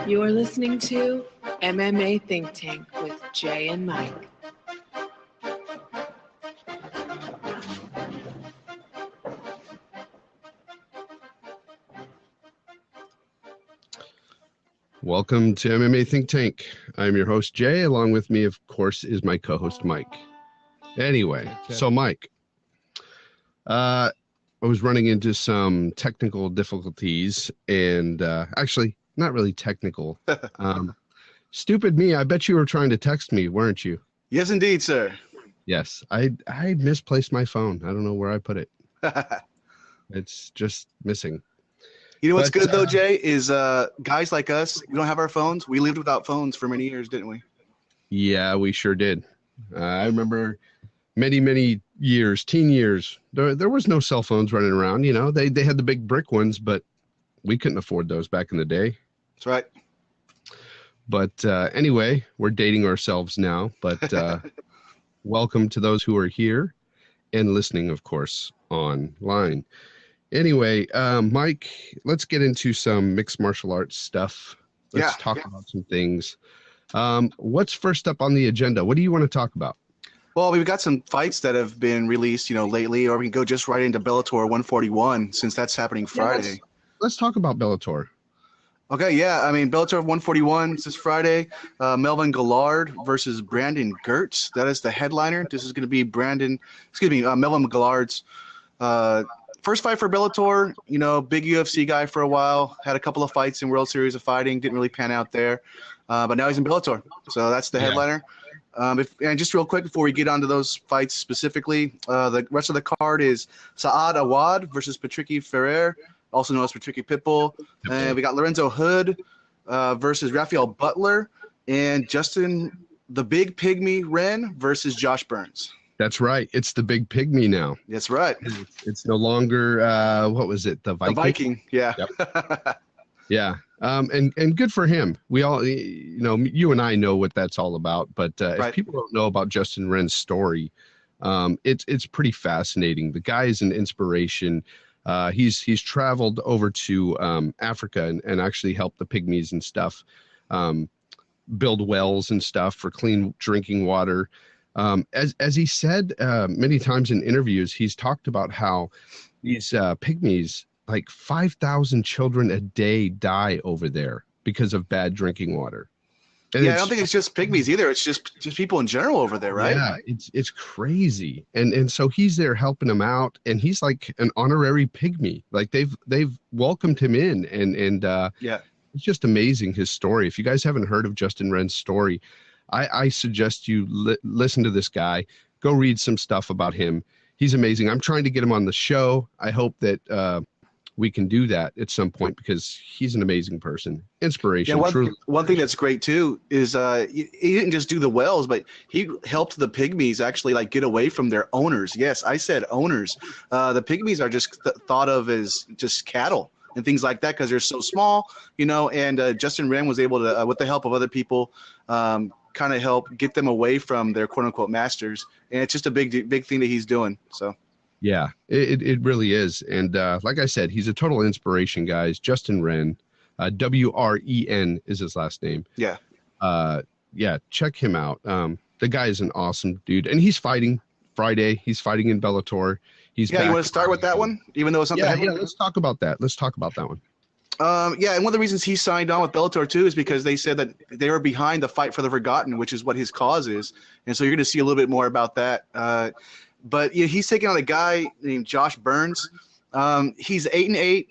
You are listening to MMA Think Tank with Jay and Mike. Welcome to MMA Think Tank. I'm your host, Jay. Along with me, of course, is my co-host, Mike. Anyway, so Mike, I was running into some technical difficulties and actually not really technical. Stupid me. I bet you were trying to text me, weren't you? Yes, indeed, sir. Yes. I misplaced my phone. I don't know where I put it. It's just missing. You know what's good, though, Jay, is guys like us, we don't have our phones. We lived without phones for many years, didn't we? Yeah, we sure did. I remember many years, teen years, there was no cell phones running around. You know, they had the big brick ones, but we couldn't afford those back in the day. That's right. But anyway, we're dating ourselves now. But welcome to those who are here and listening, of course, online. Anyway, Mike, let's get into some mixed martial arts stuff. Let's talk about some things. What's first up on the agenda? What do you want to talk about? Well, we've got some fights that have been released, lately, or we can go just right into Bellator 141 since that's happening Friday. Let's talk about Bellator. Okay, yeah. I mean, Bellator 141 this Friday. Melvin Gillard versus Brandon Gertz. That is the headliner. This is going to be Melvin Gillard's first fight for Bellator. Big UFC guy for a while. Had a couple of fights in World Series of Fighting. Didn't really pan out there. But now he's in Bellator. So that's the headliner. And just real quick before we get onto those fights specifically, the rest of the card is Saad Awad versus Patricky Ferrer, also known as Patricky Pitbull. And we got Lorenzo Hood versus Rafael Butler, and Justin the Big Pygmy Wren versus Josh Burns. That's right. It's the Big Pygmy now. That's right. It's no longer what was it? The Viking. The Viking. Yeah. Yep. Yeah. And good for him. We all, you and I know what that's all about. But if people don't know about Justin Wren's story, it's pretty fascinating. The guy is an inspiration. He's traveled over to Africa and actually helped the pygmies and stuff build wells and stuff for clean drinking water. As he said many times in interviews, he's talked about how these pygmies, like 5,000 children a day die over there because of bad drinking water. And I don't think it's just pygmies either. It's just people in general over there, right? Yeah, it's crazy. And so he's there helping them out, and he's like an honorary pygmy. Like they've welcomed him in, and it's just amazing, his story. If you guys haven't heard of Justin Wren's story, I suggest you listen to this guy. Go read some stuff about him. He's amazing. I'm trying to get him on the show. I hope that we can do that at some point because he's an amazing person. Inspiration. Yeah, one thing that's great too is he didn't just do the wells, but he helped the pygmies actually like get away from their owners. Yes, I said owners. The pygmies are just thought of as just cattle and things like that because they're so small, and Justin Wren was able to, with the help of other people, kind of help get them away from their quote unquote masters. And it's just a big thing that he's doing. So. Yeah, it really is. And like I said, he's a total inspiration, guys. Justin Wren, W-R-E-N is his last name. Yeah. Check him out. The guy is an awesome dude. And he's fighting Friday. He's fighting in Bellator. You want to start with that one? Even though it's not Yeah, let's talk about that. Let's talk about that one. And one of the reasons he signed on with Bellator too is because they said that they were behind the Fight for the Forgotten, which is what his cause is. And so you're going to see a little bit more about that. But he's taking on a guy named Josh Burns. He's 8-8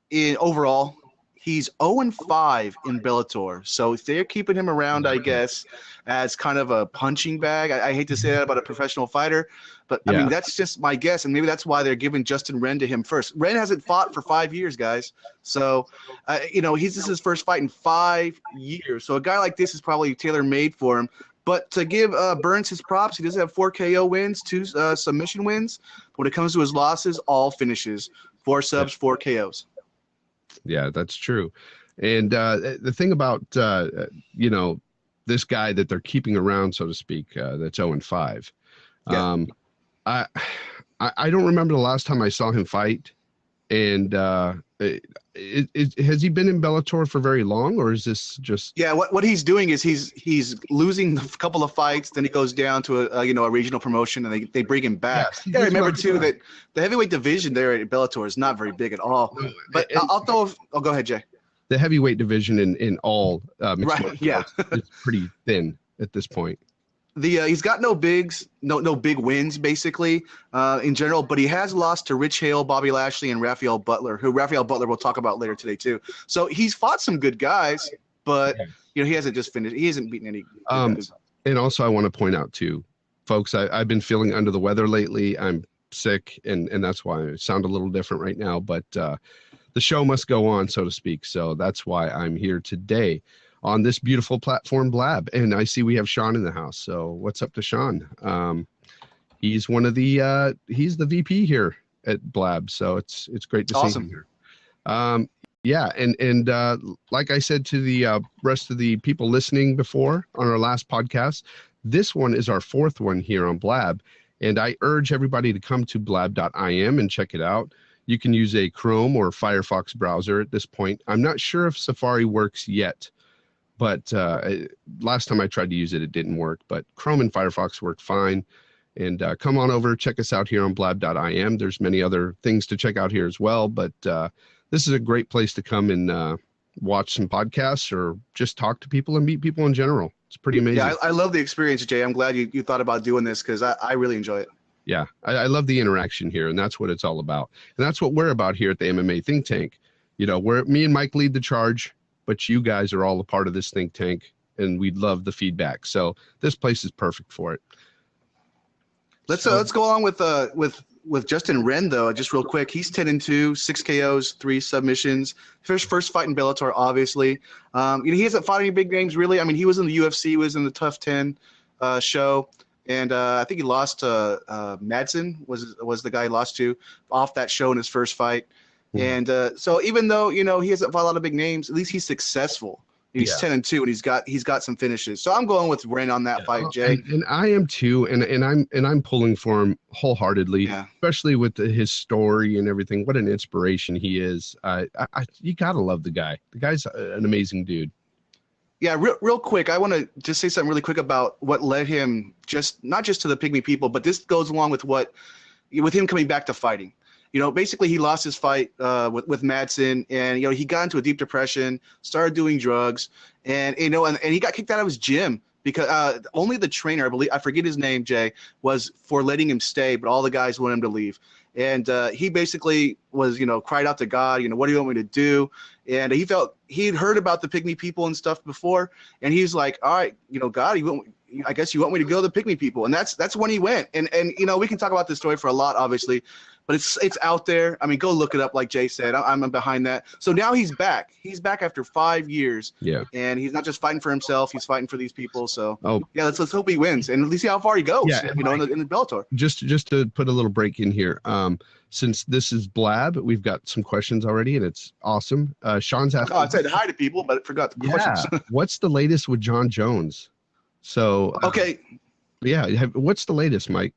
in overall. He's 0-5 in Bellator. So they're keeping him around, I guess, as kind of a punching bag. I hate to say that about a professional fighter, but I mean, that's just my guess. And maybe that's why they're giving Justin Wren to him first. Wren hasn't fought for 5 years, this is his first fight in 5 years. So a guy like this is probably tailor-made for him. But to give Burns his props, he does have 4 KO wins, 2 submission wins. But when it comes to his losses, all finishes. 4 subs, 4 KOs. Yeah, that's true. And the thing about, this guy that they're keeping around, so to speak, that's 0-5. I don't remember the last time I saw him fight. And has he been in Bellator for very long, or is this just? Yeah, what he's doing is he's losing a couple of fights, then he goes down to a regional promotion, and they bring him back. Yes, You gotta remember too that the heavyweight division there at Bellator is not very big at all. No, but I'll throw. Oh, go ahead, Jay. The heavyweight division in all mixed martial arts is pretty thin at this point. He's got no bigs, no big wins basically in general, but he has lost to Rich Hale, Bobby Lashley, and Rafael Butler, who Rafael Butler we'll talk about later today too. So he's fought some good guys, but he hasn't just finished. He hasn't beaten any. And also, I want to point out too, folks, I've been feeling under the weather lately. I'm sick, and that's why I sound a little different right now. But the show must go on, so to speak. So that's why I'm here today on this beautiful platform, Blab. And I see we have Sean in the house. So what's up to Sean? He's one of the he's the VP here at Blab. So it's great to see him here. Yeah, and like I said to the rest of the people listening before on our last podcast, this one is our 4th one here on Blab. And I urge everybody to come to Blab.im and check it out. You can use a Chrome or Firefox browser at this point. I'm not sure if Safari works yet, but last time I tried to use it, it didn't work. But Chrome and Firefox worked fine. And come on over, check us out here on Blab.im. There's many other things to check out here as well. But this is a great place to come and watch some podcasts or just talk to people and meet people in general. It's pretty amazing. Yeah, I love the experience, Jay. I'm glad you thought about doing this because I really enjoy it. Yeah, I love the interaction here, and that's what it's all about. And that's what we're about here at the MMA Think Tank. You know, me and Mike lead the charge, but you guys are all a part of this think tank, and we love the feedback. So this place is perfect for it. Let's go along with Justin Wren though. Just real quick, he's 10-2, 6 KOs, 3 submissions. First fight in Bellator, obviously. He hasn't fought any big names really. I mean, he was in the UFC, he was in the Tough 10 show. And I think he lost to Madsen was the guy he lost to off that show in his first fight. And so even though, he hasn't fought a lot of big names, at least he's successful. He's 10-2 and he's got some finishes. So I'm going with Wren on that fight, Jay. And I am too, and I'm pulling for him wholeheartedly, especially with his story and everything. What an inspiration he is. You gotta love the guy. The guy's an amazing dude. Yeah, real quick, I want to just say something really quick about what led him not just to the Pygmy people, but this goes along with him coming back to fighting. Basically he lost his fight with Madsen, and he got into a deep depression, started doing drugs, and and he got kicked out of his gym because only the trainer, I forget his name, Jay, was for letting him stay, but all the guys wanted him to leave. And he basically was, cried out to God, what do you want me to do? And he'd heard about the Pygmy people and stuff before, and he's like, all right, God, I guess you want me to go to the Pygmy people. And that's when he went. And we can talk about this story for a lot, obviously, but it's out there. I mean, go look it up, like Jay said. I'm behind that. So now he's back. He's back after 5 years. Yeah. And he's not just fighting for himself. He's fighting for these people. So let's hope he wins, and let's see how far he goes. Yeah, in the Bellator. Just to put a little break in here. Since this is Blab, we've got some questions already, and it's awesome. Sean's asking. Oh, I said hi to people, but I forgot the questions. What's the latest with John Jones? So okay. What's the latest, Mike?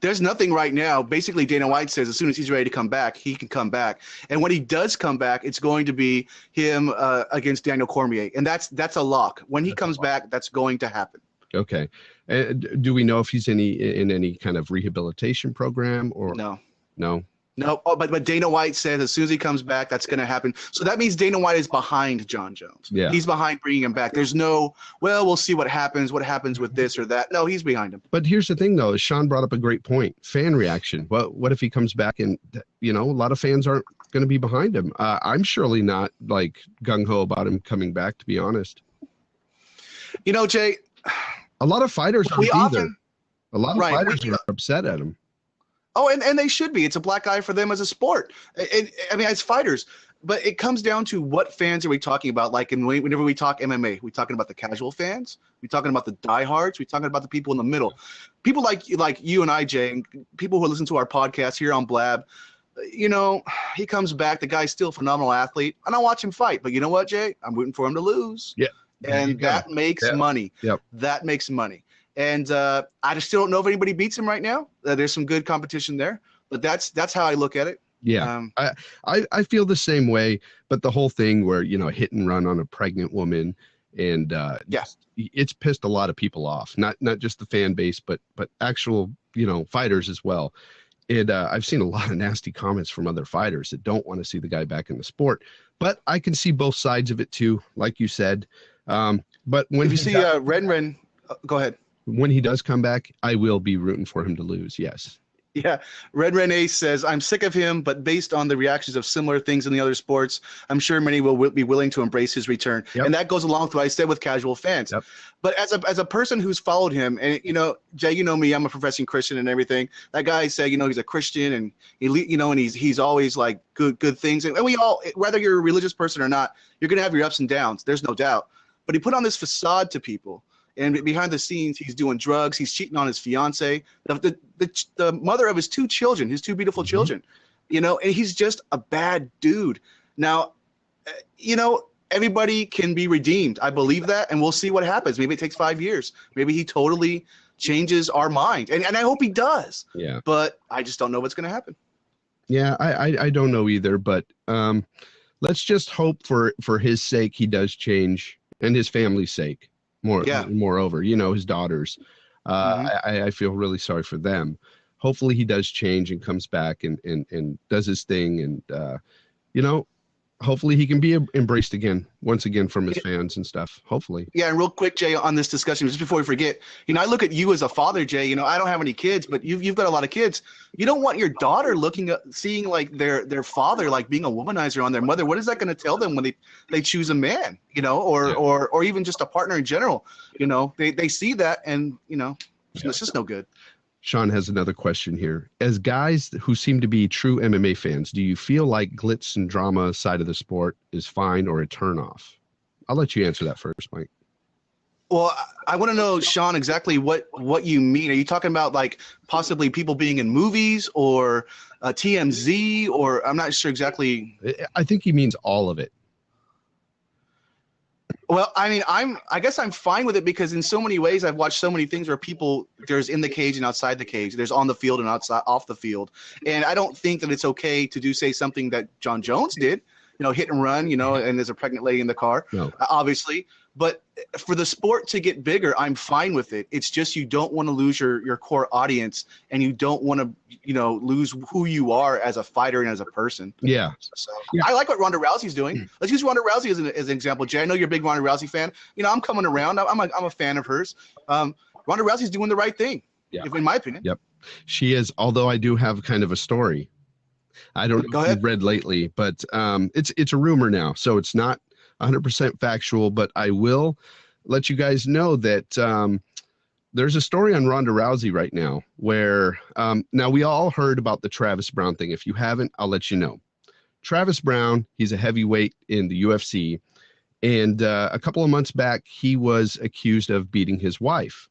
There's nothing right now. Basically, Dana White says as soon as he's ready to come back, he can come back. And when he does come back, it's going to be him against Daniel Cormier, and that's a lock. When he comes back, that's going to happen. Okay. Do we know if he's in any kind of rehabilitation program or no? No. No, but Dana White said as soon as he comes back, that's going to happen. So that means Dana White is behind John Jones. Yeah. He's behind bringing him back. There's no, we'll see what happens with this or that. No, he's behind him. But here's the thing, though. Sean brought up a great point. Fan reaction. What if he comes back and, a lot of fans aren't going to be behind him? I'm surely not, gung-ho about him coming back, to be honest. Jay. A lot of fighters aren't either. A lot of fighters are upset at him. Oh, and they should be. It's a black eye for them as a sport. As fighters. But it comes down to what fans are we talking about? Whenever we talk MMA, we talking about the casual fans? We talking about the diehards? We talking about the people in the middle? People like you and I, Jay, and people who listen to our podcast here on Blab. He comes back. The guy's still a phenomenal athlete. I don't watch him fight. But you know what, Jay? I'm rooting for him to lose. Yeah. And that makes money. Yep. That makes money. And I just still don't know if anybody beats him right now. There's some good competition there, but that's how I look at it. Yeah, I feel the same way. But the whole thing where, you know, hit and run on a pregnant woman, and it's pissed a lot of people off. Not just the fan base, but actual, you know, fighters as well. And I've seen a lot of nasty comments from other fighters that don't want to see the guy back in the sport. But I can see both sides of it too, like you said. But when if you see Ren, go ahead. When he does come back, I will be rooting for him to lose. Yes. Yeah, Red Ace says, I'm sick of him, but based on the reactions of similar things in the other sports, I'm sure many will be willing to embrace his return. Yep. And that goes along with what I said with casual fans. Yep. But as a person who's followed him, and, you know, Jay, you know me, I'm a professing Christian and everything. That guy said, you know, he's a Christian, and you know, and he's always like good things. And we all, whether you're a religious person or not, you're going to have your ups and downs. There's no doubt. But he put on this facade to people. And behind the scenes, he's doing drugs. He's cheating on his fiance, the mother of his two children, his two beautiful children, you know, and he's just a bad dude. Now, you know, everybody can be redeemed. I believe that. And we'll see what happens. Maybe it takes 5 years. Maybe he totally changes our mind. And I hope he does. Yeah. But I just don't know what's going to happen. Yeah, I don't know either. But let's just hope for his sake he does change, and his family's sake. Moreover, you know, his daughters, I feel really sorry for them. Hopefully he does change and comes back and does his thing. And, you know, hopefully he can be embraced once again from his fans and stuff. Hopefully. Yeah. And real quick, Jay, on this discussion, just before we forget, you know, I look at you as a father, Jay. You know, I don't have any kids, but you've got a lot of kids. You don't want your daughter seeing like their father like being a womanizer on their mother. What is that going to tell them when they choose a man, you know, or even just a partner in general? You know, they see that, and, you know, it's just no good. Sean has another question here. As guys who seem to be true MMA fans, do you feel like glitz and drama side of the sport is fine or a turnoff? I'll let you answer that first, Mike. Well, I want to know, Sean, exactly what you mean. Are you talking about like possibly people being in movies or TMZ, or I'm not sure exactly. I think he means all of it. Well, I mean, I guess I'm fine with it, because in so many ways I've watched so many things where there's in the cage and outside the cage, there's on the field and off the field. And I don't think that it's okay to say something that John Jones did, you know, hit and run, you know, and there's a pregnant lady in the car, obviously. But for the sport to get bigger, I'm fine with it. It's just you don't want to lose your core audience, and you don't want to, you know, lose who you are as a fighter and as a person. Yeah. So I like what Ronda Rousey's doing. Let's use Ronda Rousey as an example. Jay, I know you're a big Ronda Rousey fan. You know, I'm coming around. I'm a fan of hers. Ronda Rousey's doing the right thing, in my opinion. Yep. She is, although I do have kind of a story. I don't know if you've read lately, but it's a rumor now, so it's not 100% factual, but I will let you guys know that there's a story on Ronda Rousey right now where now we all heard about the Travis Brown thing. If you haven't, I'll let you know. Travis Brown, he's a heavyweight in the UFC, and a couple of months back, he was accused of beating his wife,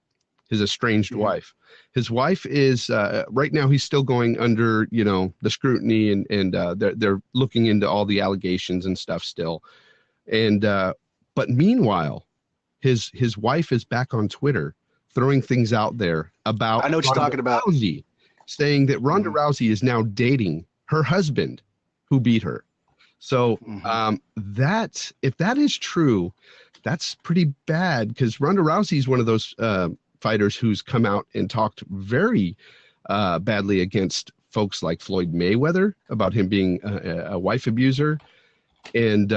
his estranged wife. His wife is right now, he's still going under, you know, the scrutiny, and they're looking into all the allegations and stuff still. And but meanwhile, his wife is back on Twitter throwing things out there about I know what you're talking about, saying that Ronda Rousey is now dating her husband who beat her. So that, if that is true, that's pretty bad, because Ronda Rousey is one of those fighters who's come out and talked very badly against folks like Floyd Mayweather about him being a wife abuser. And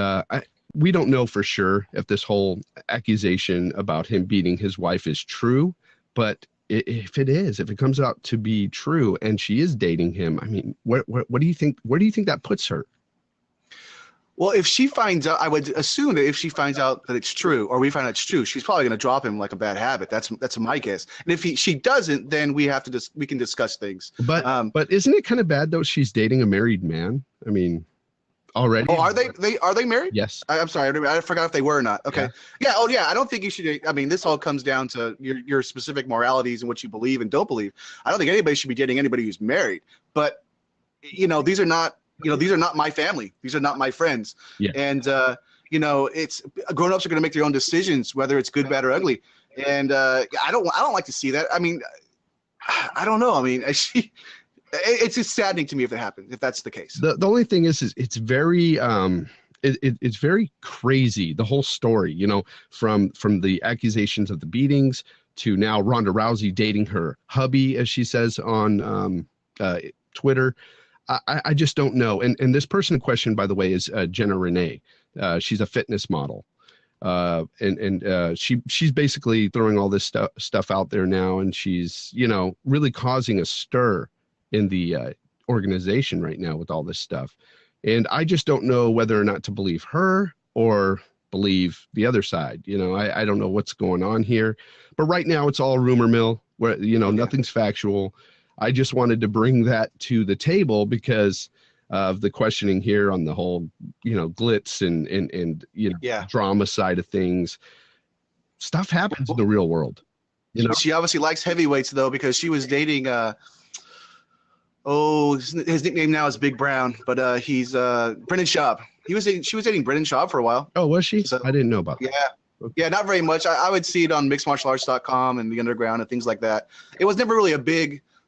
we don't know for sure if this whole accusation about him beating his wife is true, but if it comes out to be true and she is dating him, I mean, what do you think? Where do you think that puts her? Well, if she finds out, I would assume that if she finds out that it's true, or we find out it's true, she's probably going to drop him like a bad habit. That's my guess. And if she doesn't, then we can discuss things. But isn't it kind of bad though? She's dating a married man. I mean, already. Oh, are they married? Yes. I'm sorry, I forgot if they were or not. Okay. Yeah. Oh, yeah. I don't think you should. I mean, this all comes down to your specific moralities and what you believe and don't believe. I don't think anybody should be dating anybody who's married. But you know, these are not my family. These are not my friends. Yeah. And you know, it's grown-ups are going to make their own decisions, whether it's good, bad, or ugly. And I don't like to see that. I mean, I don't know. I mean, It's just saddening to me if it happens, if that's the case. The only thing is it's very it's very crazy, the whole story, you know, from the accusations of the beatings to now Ronda Rousey dating her hubby, as she says on Twitter. I just don't know. And this person in question, by the way, is Jenna Renee. She's a fitness model. She's basically throwing all this stuff out there now, and she's, you know, really causing a stir in the organization right now with all this stuff. And I just don't know whether or not to believe her or believe the other side. You know, I don't know what's going on here, but right now it's all rumor mill where, you know, nothing's factual. I just wanted to bring that to the table because of the questioning here on the whole, you know, glitz and you know, drama side of things. Stuff happens in the real world. You know, she obviously likes heavyweights though, because she was dating his nickname now is Big Brown, but he's Brendan Schaub. She was dating Brendan Schaub for a while. Oh, was she? So, I didn't know about that. Yeah. Yeah, not very much. I would see it on mixedmartialarts.com and the underground and things like that. It was never really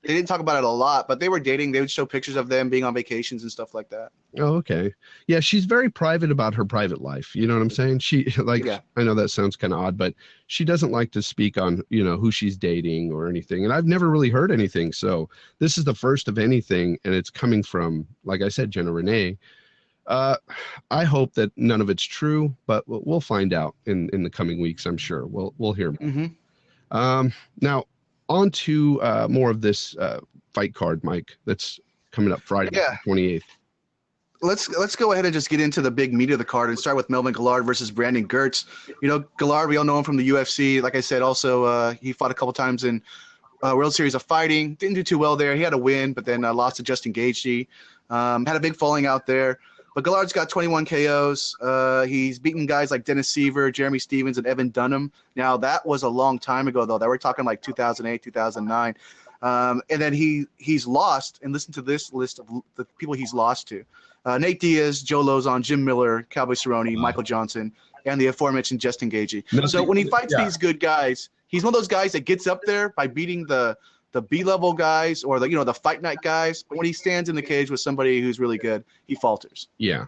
they didn't talk about it a lot, but they were dating. They would show pictures of them being on vacations and stuff like that. Oh, okay. Yeah, she's very private about her private life. You know what I'm saying? She I know that sounds kind of odd, but she doesn't like to speak on, you know, who she's dating or anything. And I've never really heard anything. So this is the first of anything, and it's coming from, like I said, Jenna Renee. I hope that none of it's true, but we'll find out in the coming weeks. I'm sure we'll hear. Mm-hmm. Now, on to more of this fight card, Mike, that's coming up Friday, the 28th. Let's go ahead and just get into the big meat of the card and start with Melvin Guillard versus Brandon Gertz. You know, Guillard, we all know him from the UFC. Like I said, also he fought a couple times in World Series of Fighting. Didn't do too well there. He had a win, but then lost to Justin Gaethje. Had a big falling out there. But Gillard's got 21 KOs. He's beaten guys like Dennis Seaver, Jeremy Stevens, and Evan Dunham. Now, that was a long time ago, though. That we're talking like 2008, 2009. And then he's lost, and listen to this list of the people he's lost to. Nate Diaz, Joe Lozon, Jim Miller, Cowboy Cerrone, Michael Johnson, and the aformentioned Justin Gaethje. So when he fights these good guys, he's one of those guys that gets up there by beating the B-level guys or the fight night guys. But when he stands in the cage with somebody who's really good, he falters. Yeah.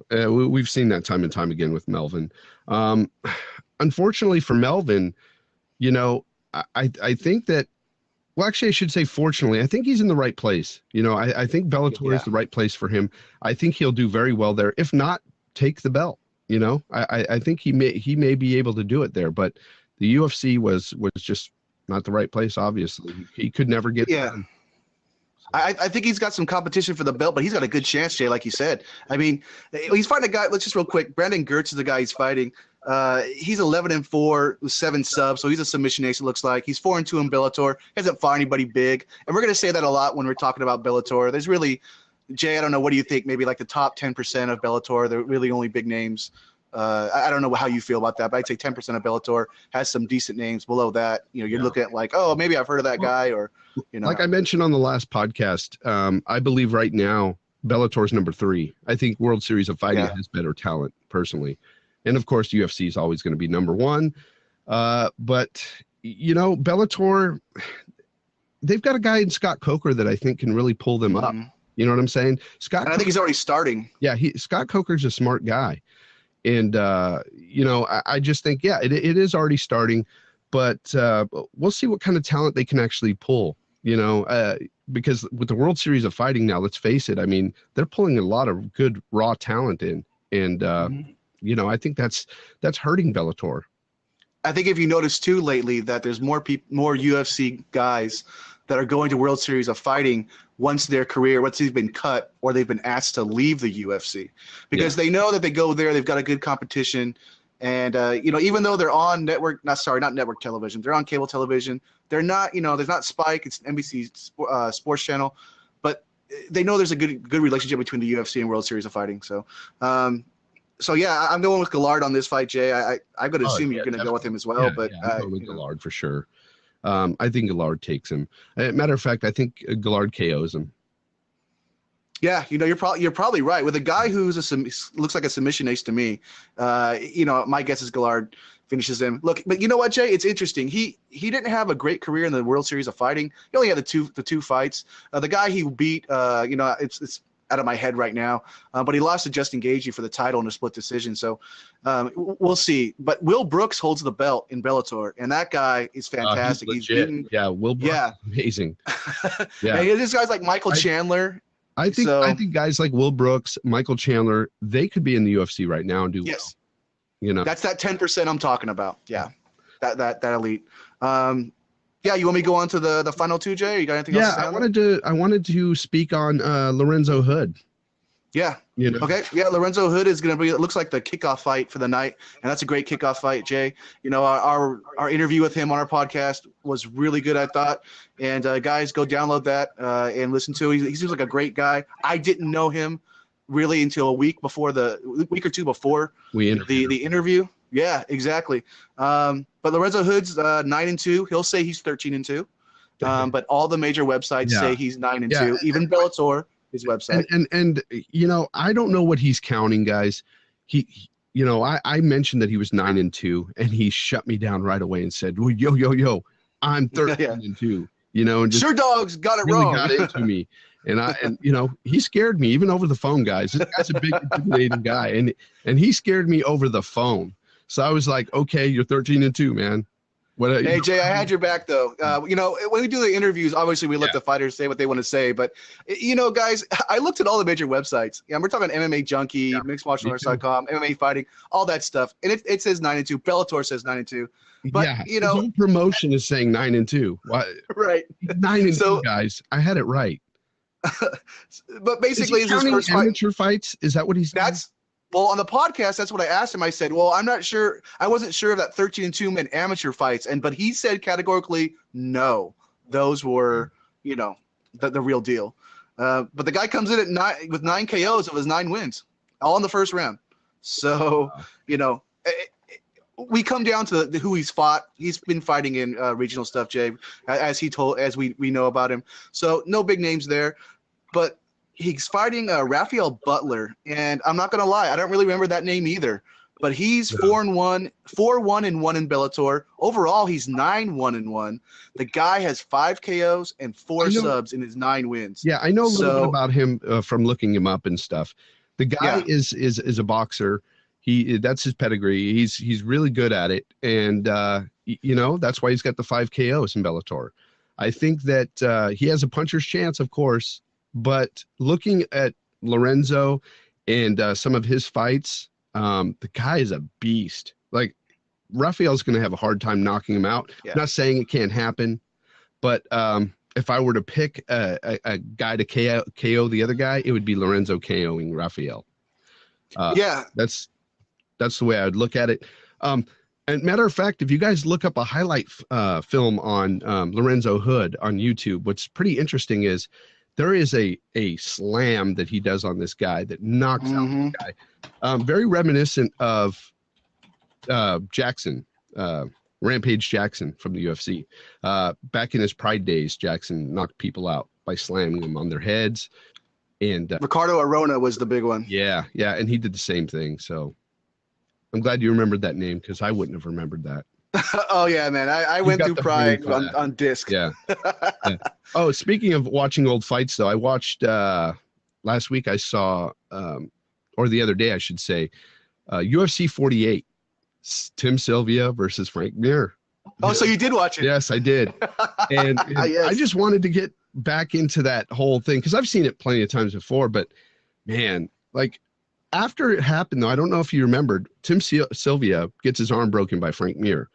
We've seen that time and time again with Melvin. Unfortunately for Melvin, you know, I think that, well, actually I should say fortunately, I think he's in the right place. You know, I think Bellator is the right place for him. I think he'll do very well there. If not, take the belt. You know, I think he may be able to do it there, but the UFC was just not the right place, obviously. He could never get done. I think he's got some competition for the belt, but he's got a good chance, Jay, like you said. I mean, he's fighting a guy, let's just real quick, Brandon Gertz is the guy he's fighting. He's 11-4 with 7 subs, so he's a submission ace, it looks like. He's 4-2 in Bellator. He hasn't fought anybody big. And we're going to say that a lot when we're talking about Bellator. There's really, Jay, I don't know, what do you think? Maybe like the top 10% of Bellator, they're really only big names. I don't know how you feel about that, but I'd say 10% of Bellator has some decent names. Below that, you know, you're looking at like, oh, maybe I've heard of that guy, or, you know. Like I mentioned on the last podcast, I believe right now Bellator's number 3. I think World Series of Fighting has better talent, personally. And, of course, UFC is always going to be number 1. But, you know, Bellator, they've got a guy in Scott Coker that I think can really pull them up. You know what I'm saying? And I think he's already starting. Yeah, Scott Coker's a smart guy. And, you know, I just think, it is already starting, but we'll see what kind of talent they can actually pull, you know, because with the World Series of Fighting now, let's face it, I mean, they're pulling a lot of good raw talent in. And, you know, I think that's hurting Bellator. I think if you notice, too, lately that there's more UFC guys that are going to World Series of Fighting once they've been cut or they've been asked to leave the UFC, because they know that they go there, they've got a good competition. And, you know, even though they're on not network television, they're on cable television. They're not, you know, there's not Spike, it's NBC Sports Channel, but they know there's a good relationship between the UFC and World Series of Fighting. So, yeah, I'm going with Guillard on this fight, Jay. I'm going to assume you're going to go with him as well. I'm going with Guillard for sure. I think Guillard takes him. Matter of fact, I think Guillard KOs him. Yeah, you know, you're probably right. With a guy who's looks like a submission ace to me, you know, my guess is Guillard finishes him. Look, but you know what, Jay? It's interesting. He didn't have a great career in the World Series of Fighting. He only had the two fights. The guy he beat, it's out of my head right now, but he lost to Justin Gaethje for the title in a split decision. So we'll see. But Will Brooks holds the belt in Bellator, and that guy is fantastic. He's beaten. Yeah, Will Brooks. Yeah, amazing. Yeah, and this guy's like Michael Chandler. I think guys like Will Brooks, Michael Chandler, they could be in the UFC right now and do well. You know, that's that 10% I'm talking about. Yeah, that elite. Yeah, you want me to go on to the final two, Jay? Or you got anything else to say? I wanted to speak on Lorenzo Hood. Yeah. You know. Okay. Yeah, Lorenzo Hood is going to be. It looks like the kickoff fight for the night, and that's a great kickoff fight, Jay. You know, our interview with him on our podcast was really good, I thought. And guys, go download that and listen to it. He seems like a great guy. I didn't know him really until a week or two before the interview. Yeah, exactly. But Lorenzo Hood's 9-2. He'll say he's 13-2. But all the major websites say he's 9-2. Even Bellator, his website. And you know, I don't know what he's counting, guys. I mentioned that he was 9-2, and he shut me down right away and said, well, yo, I'm 13-2. You know, and just Sure Dogs got it really wrong. got into me. And you know, he scared me even over the phone, guys. This guy's a big intimidating guy, and he scared me over the phone. So I was like, okay, you're 13-2, man. Hey, Jay, I had your back, though. You know, when we do the interviews, obviously we let the fighters say what they want to say. But, you know, guys, I looked at all the major websites. Yeah, we're talking MMA Junkie, MixedMartialArts.com, MMA Fighting, all that stuff. And it says 9-2. Bellator says 9-2. But, you know. His whole promotion is saying 9-2. Why? Right. 9-2, guys. I had it right. But basically, is he counting amateur fights? Is that what he's doing? Well, on the podcast, that's what I asked him. I said, well, I'm not sure. I wasn't sure if that 13-2 meant amateur fights. But he said categorically, no, those were, you know, the real deal. But the guy comes in at with 9 KOs of his 9 wins, all in the first round. So, you know, we come down to who he's fought. He's been fighting in regional stuff, Jay, as we know about him. So no big names there, but he's fighting Rafael Butler, and I'm not gonna lie, I don't really remember that name either. But he's 4-1 and 1 in Bellator. Overall, he's 9-1-1. The guy has 5 KOs and 4 subs in his 9 wins. Yeah, I know a little bit about him from looking him up and stuff. The guy is a boxer. That's his pedigree. He's really good at it, and you know, that's why he's got the 5 KOs in Bellator. I think that he has a puncher's chance, of course. But looking at Lorenzo and some of his fights, the guy is a beast. Like, Rafael's going to have a hard time knocking him out. Yeah. I'm not saying it can't happen, but if I were to pick a guy to KO the other guy, it would be Lorenzo KOing Rafael. That's the way I would look at it. And matter of fact, if you guys look up a highlight film on Lorenzo Hood on YouTube, what's pretty interesting is there is a slam that he does on this guy that knocks out the guy. Very reminiscent of Jackson, Rampage Jackson from the UFC. Back in his Pride days, Jackson knocked people out by slamming them on their heads. And Ricardo Arona was the big one. Yeah, and he did the same thing. So I'm glad you remembered that name, because I wouldn't have remembered that. Oh yeah, man! I went through Pride on disc. Yeah. Oh, speaking of watching old fights, though, I watched last week. I saw, or the other day, I should say, UFC 48, Tim Sylvia versus Frank Mir. Oh, so you did watch it? Yes, I did. And yes. I just wanted to get back into that whole thing because I've seen it plenty of times before. But man, like, after it happened, though, I don't know if you remembered, Tim Sylvia gets his arm broken by Frank Mir,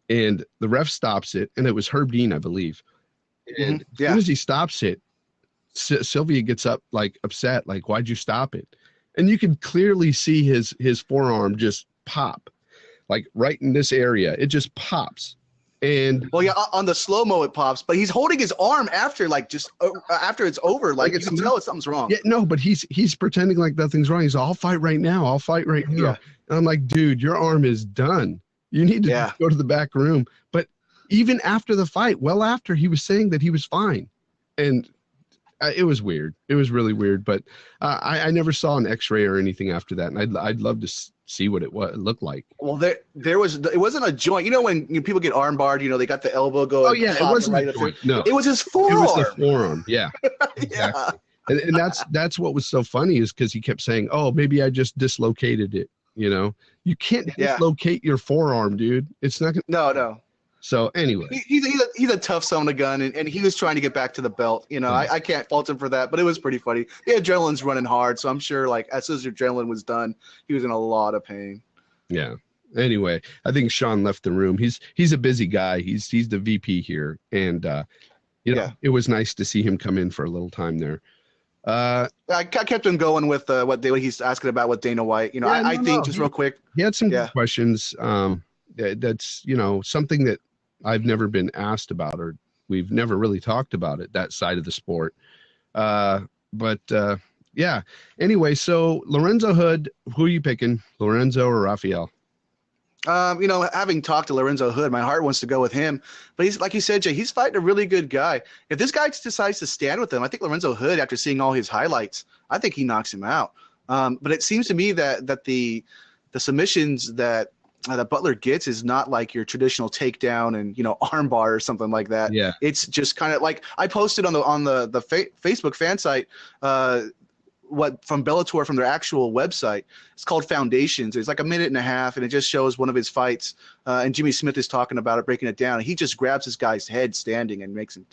and the ref stops it, and it was Herb Dean, I believe. And as soon as he stops it, Sylvia gets up, like, upset, like, why'd you stop it? And you can clearly see his forearm just pop, like right in this area. It just pops. And well, yeah, on the slow-mo it pops, but he's holding his arm after, like, just after it's over. Like, you can tell something's wrong. Yeah, no, but he's pretending like nothing's wrong. He's, I'll fight right now. I'll fight right now. Yeah. And I'm like, dude, your arm is done. You need to go to the back room. But even after the fight, well after, he was saying that he was fine. And it was weird. It was really weird. But I never saw an X-ray or anything after that. And I'd love to see what it looked like. Well, it wasn't a joint. You know when people get arm barred, they got the elbow going. Oh yeah, it wasn't a joint. No, it was his forearm. It was the forearm. Yeah, exactly. Yeah. And that's what was so funny is because he kept saying, "Oh, maybe I just dislocated it." You can't dislocate your forearm, dude. It's not gonna. No. So anyway, he's a tough son of a gun, and he was trying to get back to the belt. I can't fault him for that, but it was pretty funny. The adrenaline's running hard, so I'm sure like as soon as the adrenaline was done, he was in a lot of pain. Yeah. Anyway, I think Sean left the room. He's a busy guy. He's the VP here, and it was nice to see him come in for a little time there. I kept him going with what he's asking about with Dana White. I think just real quick, he had some good questions. That's something that I've never been asked about, or we've never really talked about it, that side of the sport. Anyway, so Lorenzo Hood, who are you picking, Lorenzo or Rafael? Having talked to Lorenzo Hood, my heart wants to go with him. But he's, like you said, Jay, he's fighting a really good guy. If this guy decides to stand with him, I think Lorenzo Hood, after seeing all his highlights, I think he knocks him out. But it seems to me that the submissions that Butler gets is not like your traditional takedown and armbar or something like that. Yeah, it's just kind of like I posted on the Facebook fan site from Bellator from their actual website. It's called Foundations. It's like a minute and a half, and it just shows one of his fights. And Jimmy Smith is talking about it, breaking it down. And he just grabs this guy's head standing and makes him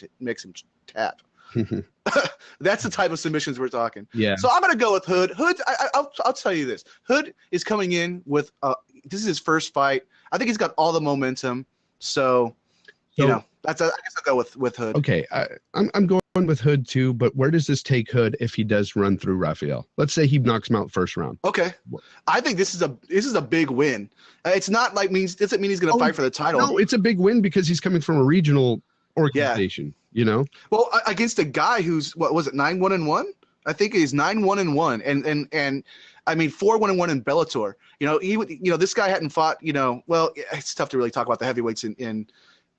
tap. That's the type of submissions we're talking. Yeah. So I'm gonna go with Hood. Hood, I'll tell you this. Hood is coming in with this is his first fight. I think he's got all the momentum. So I guess I'll go with Hood. Okay, I'm going with Hood too. But where does this take Hood if he does run through Rafael? Let's say he knocks him out first round. Okay, I think this is a big win. It's not like doesn't mean he's going to fight for the title. No, it's a big win because he's coming from a regional organization. Well, against a guy who's what was it 9-1-1? I think he's 9-1-1, and I mean 4-1-1 in Bellator. This guy hadn't fought. Well, it's tough to really talk about the heavyweights in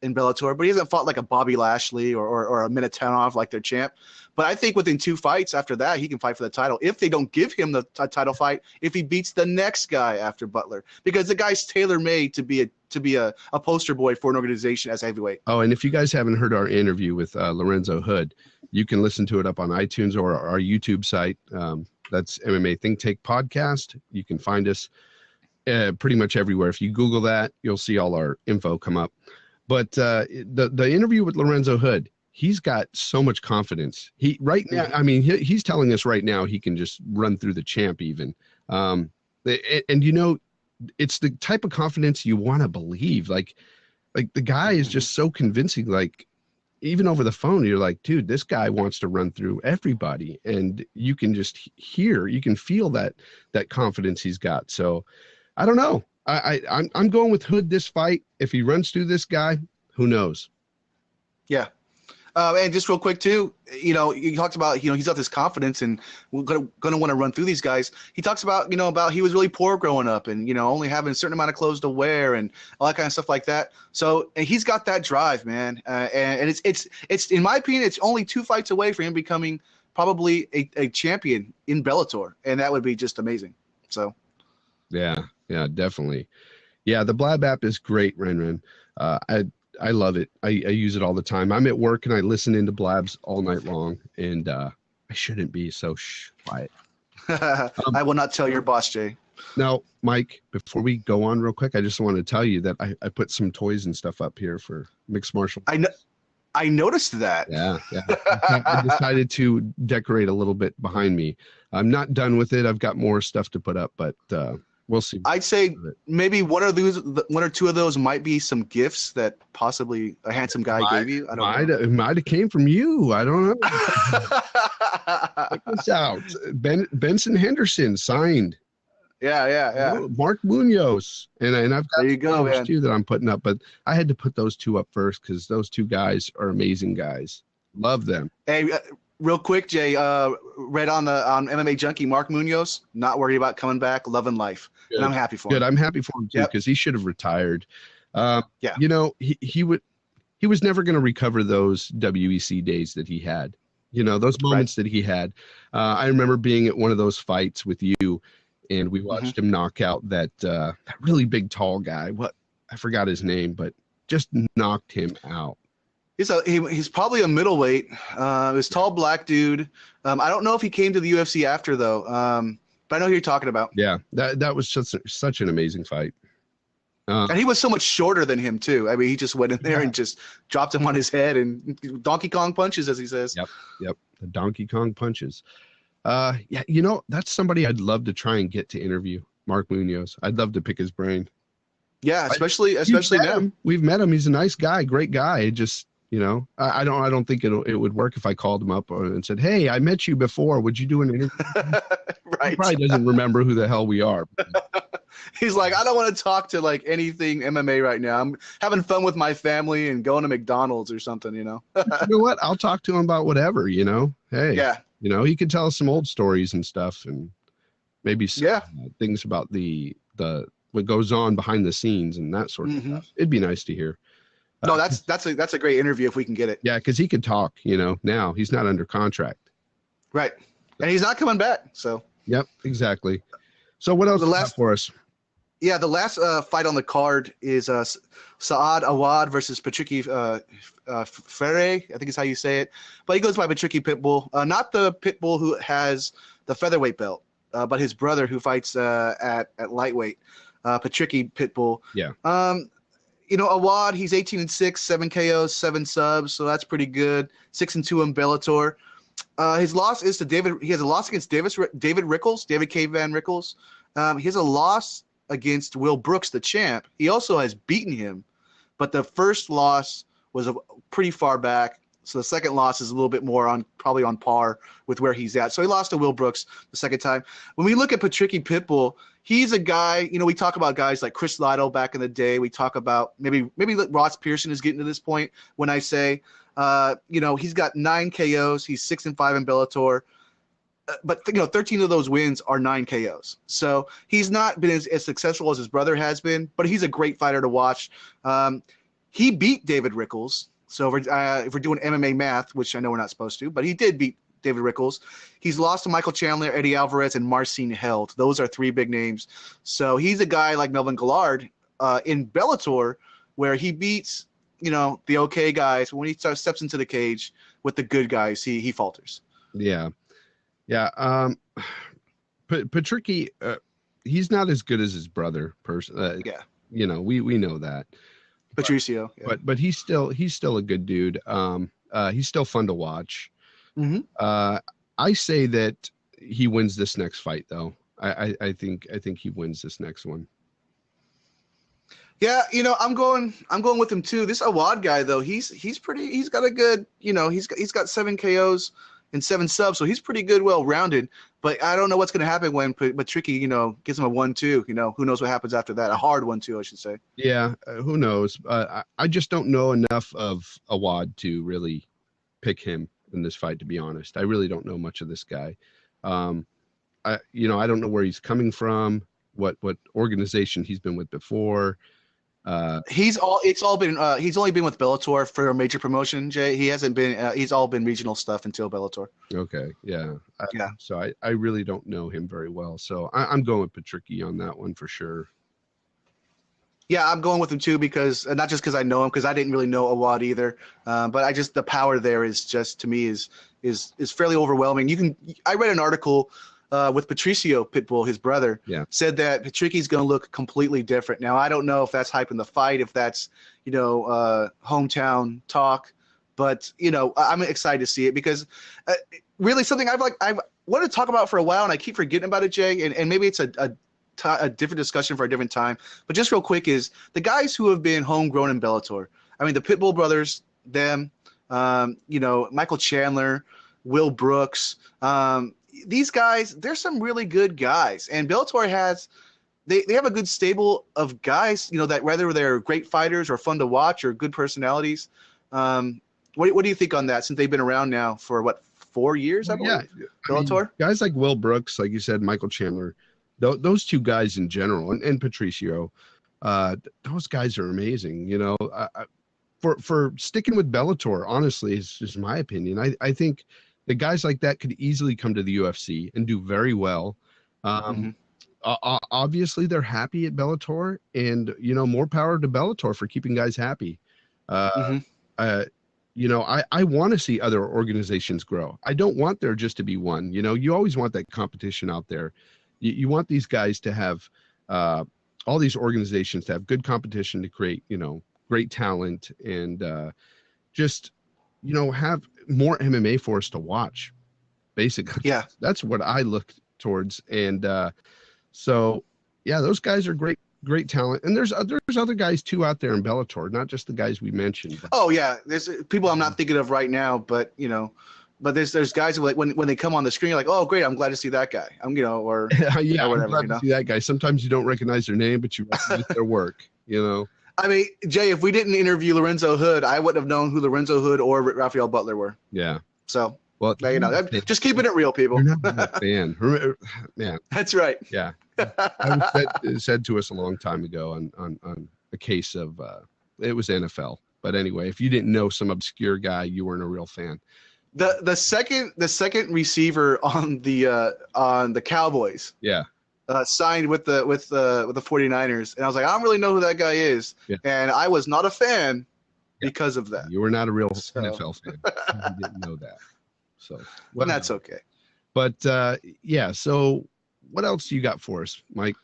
Bellator, but he hasn't fought like a Bobby Lashley or a Minotaurov like their champ. But I think within 2 fights after that, he can fight for the title. If they don't give him the title fight, if he beats the next guy after Butler, because the guy's tailor-made to be a poster boy for an organization as a heavyweight. Oh, and if you guys haven't heard our interview with Lorenzo Hood, you can listen to it up on iTunes or our YouTube site. That's MMA Think Tank Podcast. You can find us pretty much everywhere. If you Google that, you'll see all our info come up. But the interview with Lorenzo Hood, he's got so much confidence. He's telling us right now he can just run through the champ even. And it's the type of confidence you want to believe. Like the guy is just so convincing. Like even over the phone, you're like, dude, this guy wants to run through everybody, and you can just you can feel that confidence he's got. So I don't know. I'm going with Hood this fight. If he runs through this guy, who knows? Yeah. And just real quick too, you talked about, he's got this confidence and we're gonna want to run through these guys. He talks about, about he was really poor growing up and, only having a certain amount of clothes to wear and all that kind of stuff like that. So, and he's got that drive, man. And it's in my opinion, it's only 2 fights away from him becoming probably a champion in Bellator. And that would be just amazing. So. Yeah, definitely. Yeah, the Blab app is great, Ren. I love it. I use it all the time. I'm at work and I listen into Blabs all night long, and I shouldn't be, so quiet. I will not tell your boss, Jay. Now, Mike, before we go on real quick, I just want to tell you that I put some toys and stuff up here for mixed martial. I noticed that. Yeah. I decided to decorate a little bit behind me. I'm not done with it. I've got more stuff to put up, but we'll see. I'd say maybe one or 2 of those might be some gifts that possibly a handsome guy gave you. I don't know. It might have came from you. I don't know. Check this out. Benson Henderson signed. Yeah. Mark Munoz. And I've got there you go, man. 2 that I'm putting up, but I had to put those 2 up first because those 2 guys are amazing guys. Love them. Hey, real quick, Jay, read on MMA Junkie, Mark Munoz, not worried about coming back, loving life. Good. And I'm happy for him. Good. I'm happy for him too, because he should have retired. Yeah. He was never going to recover those WEC days that he had. Those moments that he had. I remember being at one of those fights with you, and we watched him knock out that really big, tall guy. I forgot his name, but just knocked him out. He's probably a middleweight. This tall black dude. I don't know if he came to the UFC after though. But I know who you're talking about. Yeah, that was such an amazing fight. And he was so much shorter than him too. I mean, he just went in there and just dropped him on his head and Donkey Kong punches, as he says. Yep. The Donkey Kong punches. Yeah, you know, that's somebody I'd love to try and get to interview. Mark Munoz. I'd love to pick his brain. Yeah, especially now. We've met him. He's a nice guy, great guy. Just, you know, I don't think it would work if I called him up and said, "Hey, I met you before. Would you do an interview?" Right. He probably doesn't remember who the hell we are. He's like, I don't want to talk to like anything MMA right now. I'm having fun with my family and going to McDonald's or something, you know. You know what? I'll talk to him about whatever, you know. Hey, yeah. You know, he could tell us some old stories and stuff, and maybe some, things about what goes on behind the scenes and that sort of stuff. It'd be nice to hear. No, that's a great interview if we can get it. Yeah, because he could talk. You know, now he's not under contract. Right, and he's not coming back. So. Yep, exactly. So what else is for us? Yeah, the last fight on the card is Saad Awad versus Patricky Ferre, I think is how you say it. But he goes by Patricky Pitbull. Not the Pitbull who has the featherweight belt, but his brother who fights at lightweight. Patricky Pitbull. Yeah. You know, Awad, he's 18-6, 7 KOs, 7 subs, so that's pretty good. 6-2 in Bellator. His loss is to David. He has a loss against David Rickles, David K. Van Rickles. He has a loss against Will Brooks, the champ. He also has beaten him, but the first loss was pretty far back. So the second loss is a little bit more probably on par with where he's at. So he lost to Will Brooks the second time. When we look at Patricky Pitbull, he's a guy, you know, we talk about guys like Chris Lytle back in the day. We talk about maybe Ross Pearson is getting to this point when I say, you know, he's got 9 KOs. He's 6-5 in Bellator. But, you know, 13 of those wins are 9 KOs. So he's not been as successful as his brother has been, but he's a great fighter to watch. He beat David Rickles. So if we're doing MMA math, which I know we're not supposed to, but he did beat David Rickles. He's lost to Michael Chandler, Eddie Alvarez, and Marcin Held. Those are 3 big names. So he's a guy like Melvin Gillard in Bellator where he beats, you know, the okay guys. When he steps into the cage with the good guys, he falters. Yeah. Yeah. Patricky, he's not as good as his brother person. Yeah. You know, we know that. Patricio. But he's still a good dude. He's still fun to watch. I say that he wins this next fight though. I think he wins this next one. Yeah, you know, I'm going with him too. This Awad guy though, he's got a good, you know, he's got 7 KOs and 7 subs, so he's pretty good, well-rounded. But I don't know what's going to happen when Patricky, you know, gives him a 1-2. You know, who knows what happens after that? A hard 1-2, I should say. Yeah, who knows? I just don't know enough of Awad to really pick him in this fight, to be honest. I really don't know much of this guy. I don't know where he's coming from, what organization he's been with before. He's only been with Bellator for a major promotion, Jay. He hasn't been he's all been regional stuff until Bellator. Okay. Yeah. Yeah. So I really don't know him very well. So I'm going with Patricky on that one for sure. Yeah, I'm going with him too because not just because I know him, because I didn't really know Awad either. But the power there is just, to me, is fairly overwhelming. I read an article with Patricio Pitbull, his brother, said that Patricky's going to look completely different. Now, I don't know if that's hyping the fight, if that's, you know, hometown talk, but, you know, I'm excited to see it because really something I've wanted to talk about for a while, and I keep forgetting about it, Jay, and maybe it's a different discussion for a different time, but just real quick is the guys who have been homegrown in Bellator. I mean, the Pitbull brothers, them, you know, Michael Chandler, Will Brooks, these guys, they're some really good guys, and Bellator they have a good stable of guys, you know, that whether they're great fighters or fun to watch or good personalities. What do you think on that, since they've been around now for 4 years, I believe? Yeah, Bellator? I mean, guys like Will Brooks, like you said, Michael Chandler, those 2 guys in general, and Patricio, those guys are amazing. You know, for sticking with Bellator, honestly, is just my opinion. I think the guys like that could easily come to the UFC and do very well. obviously they're happy at Bellator, and more power to Bellator for keeping guys happy. I want to see other organizations grow. I don't want there just to be one. You always want that competition out there. You want these guys to have all these organizations to have good competition to create great talent, and just have more MMA for us to watch. Basically, yeah, that's what I look towards. And so yeah, those guys are great talent, and there's other guys too out there in Bellator, not just the guys we mentioned. Oh yeah, there's people I'm not thinking of right now, but there's guys who, like, when they come on the screen, you're like, oh great, I'm glad to see that guy. Or yeah, or whatever, I'm glad to see that guy. Sometimes you don't recognize their name, but you recognize their work. I mean, Jay, if we didn't interview Lorenzo Hood, I wouldn't have known who Lorenzo Hood or Rafael Butler were. Yeah. So, well, just keeping it real, people. You're not a fan. Man. That's right. Yeah. That was said to us a long time ago on a case of it was NFL. But anyway, if you didn't know some obscure guy, you weren't a real fan. The second receiver on the Cowboys. Yeah. Signed with the 49ers, and I was like, I don't really know who that guy is, and I was not a fan because of that. You were not a real NFL fan. You didn't know that. So that's okay. But yeah, so what else do you got for us, Mike?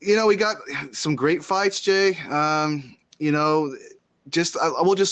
We got some great fights, Jay. We'll just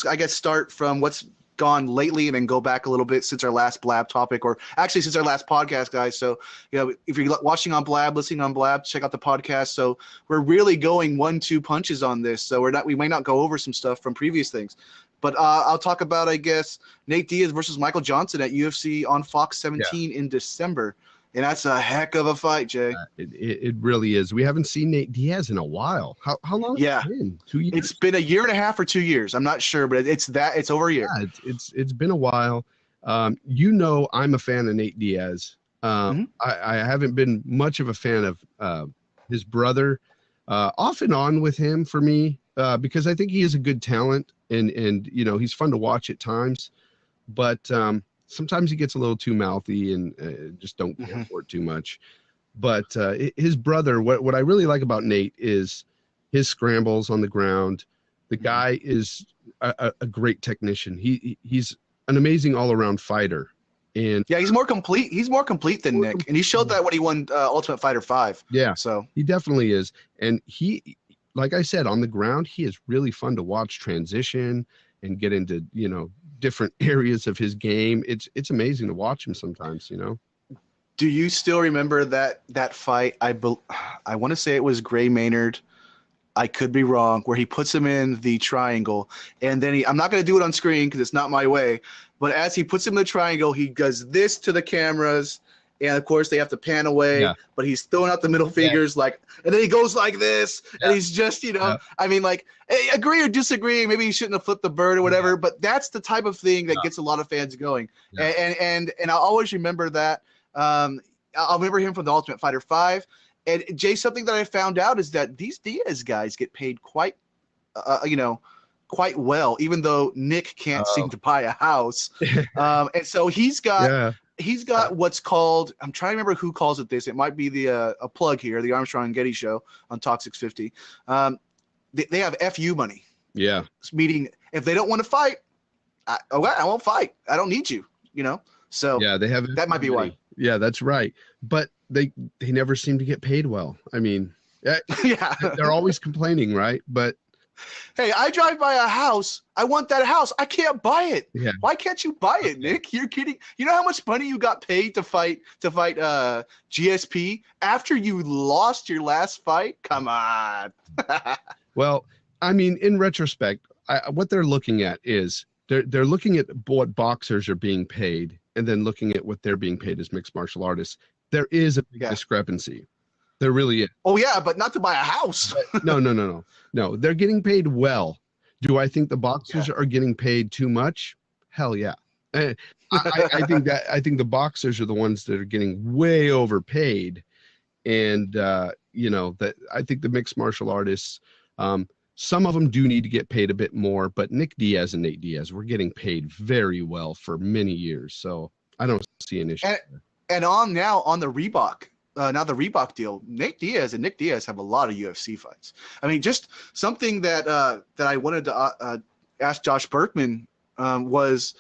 I guess start from what's gone lately and then go back a little bit since our last Blab topic, or actually since our last podcast, guys. So if you're watching on Blab, listening on Blab, check out the podcast. So we're really going 1-2 punches on this, so we might not go over some stuff from previous things, but I'll talk about, I guess, Nate Diaz versus Michael Johnson at UFC on Fox 17 in December. And that's a heck of a fight, Jay. It really is. We haven't seen Nate Diaz in a while. How long has it been? 2 years? It's been 1.5 years or 2 years. I'm not sure, but it's over a year. Yeah, it's been a while. I'm a fan of Nate Diaz. I haven't been much of a fan of his brother, off and on with him for me, because I think he is a good talent, and he's fun to watch at times, but sometimes he gets a little too mouthy and just don't care for it too much. But his brother, what I really like about Nate is his scrambles on the ground. The guy is a great technician. He's an amazing all-around fighter. And yeah, he's more complete. He's more complete than Nick, and he showed that when he won Ultimate Fighter 5. Yeah, so he definitely is. And he, like I said, on the ground, he is really fun to watch transition and get into different areas of his game. It's amazing to watch him sometimes. Do you still remember that fight? I want to say it was Gray Maynard. I could be wrong, where he puts him in the triangle, and then I'm not going to do it on screen because it's not my way, but as he puts him in the triangle, he does this to the cameras, and of course they have to pan away, but he's throwing out the middle fingers, and then he goes like this, and he's just, I mean, like, hey, agree or disagree, maybe he shouldn't have flipped the bird or whatever, but that's the type of thing that gets a lot of fans going. And I'll always remember that. I'll remember him from the Ultimate Fighter 5. And Jay, something that I found out is that these Diaz guys get paid quite well, even though Nick can't seem to buy a house. And so he's got what's called, I'm trying to remember who calls it this. It might be a plug here, the Armstrong and Getty show on Talk 650. They have FU money. Yeah. Meaning if they don't want to fight, I won't fight. I don't need you, So yeah, they have that might be why. Yeah, that's right. But they never seem to get paid well. I mean, they're always complaining, right? But hey, I drive by a house. I want that house. I can't buy it. Yeah. Why can't you buy it, Nick? You're kidding. You know how much money you got paid to fight GSP after you lost your last fight? Come on. Well, I mean, in retrospect, what they're looking at is they're looking at what boxers are being paid, and then looking at what they're being paid as mixed martial artists. There is a big discrepancy. There really is. Oh yeah, but not to buy a house. No, they're getting paid well. Do I think the boxers are getting paid too much? Hell yeah. I think the boxers are the ones that are getting way overpaid, and that I think the mixed martial artists, some of them do need to get paid a bit more, but Nick Diaz and Nate Diaz were getting paid very well for many years, so I don't see an issue. And on the Reebok now the Reebok deal, Nate Diaz and Nick Diaz have a lot of UFC fights. I mean, just something that that I wanted to ask Josh Berkman was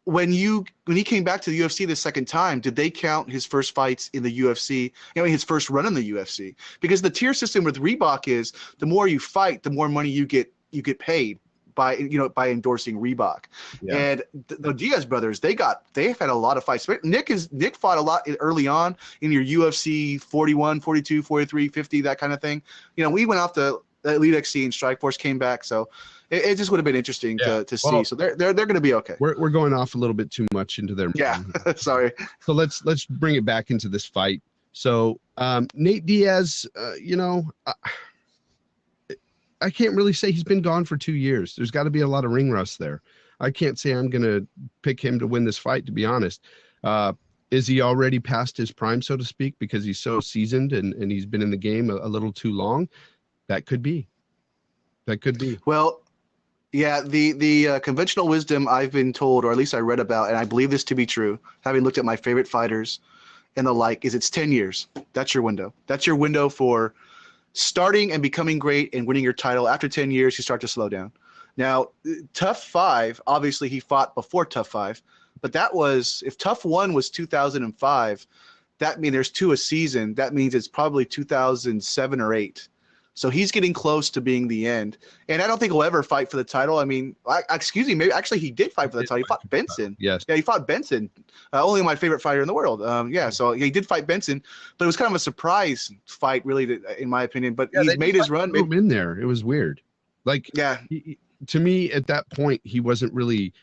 when he came back to the UFC the second time, did they count his first fights in the UFC? His first run in the UFC, because the tier system with Reebok is the more you fight, the more money you get paid by endorsing Reebok. Yeah. And the Diaz brothers, they've had a lot of fights. Nick fought a lot early on in your UFC 41, 42, 43, 50, that kind of thing. We went off the Elite XC and Strikeforce, came back, so it just would have been interesting to see. So they're going to be okay. We're going off a little bit too much into their sorry. So let's bring it back into this fight. So Nate Diaz, I can't really say he's been gone for 2 years. There's got to be a lot of ring rust there. I can't say I'm going to pick him to win this fight, to be honest. Is he already past his prime, so to speak, because he's so seasoned and he's been in the game a little too long? That could be. Well, yeah, the conventional wisdom I've been told, or at least I read about, and I believe this to be true, having looked at my favorite fighters and the like, is it's 10 years. That's your window. That's your window for starting and becoming great and winning your title. After 10 years, you start to slow down. Now, Tough 5, obviously he fought before Tough 5, but that was, if Tough 1 was 2005, that means there's 2 a season. That means it's probably 2007 or 8. So he's getting close to being the end. And I don't think he'll ever fight for the title. I mean, excuse me, maybe actually he did fight for the title. He fought Benson. Yes. Yeah, he fought Benson. Only my favorite fighter in the world. So he did fight Benson, but it was kind of a surprise fight, really, in my opinion. But he's made his run. Him in there. It was weird. To me, at that point, he wasn't really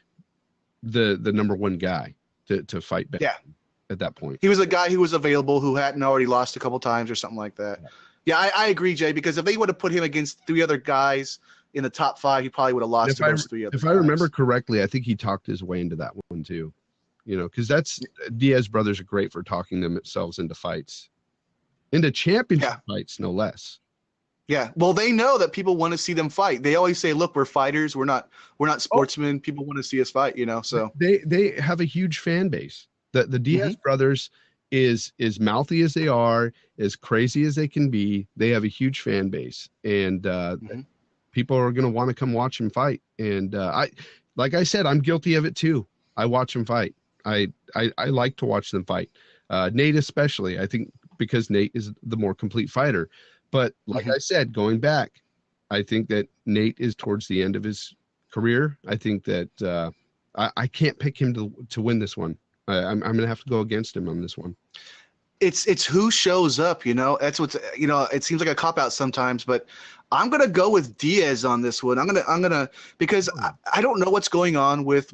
the number one guy to fight Benson. Yeah. At that point. He was a guy who was available, who hadn't already lost a couple times or something like that. Yeah, I agree, Jay, because if they would have put him against 3 other guys in the top 5, he probably would have lost to those 3 other guys. If I remember correctly, I think he talked his way into that one too. Because Diaz brothers are great for talking themselves into fights. Into championship fights, no less. Yeah, well, they know that people want to see them fight. They always say, "Look, we're fighters. We're not sportsmen. People want to see us fight." So they have a huge fan base. The Diaz brothers, is mouthy as they are, as crazy as they can be, they have a huge fan base, and people are going to want to come watch them fight. And like I said, I'm guilty of it too. I watch them fight. I like to watch them fight. Nate especially, I think, because Nate is the more complete fighter. But like I said, going back, I think that Nate is towards the end of his career. I think that I can't pick him to win this one. I'm going to have to go against him on this one. It's who shows up, That's what's, it seems like a cop out sometimes, but I'm going to go with Diaz on this one. I'm going to because I don't know what's going on with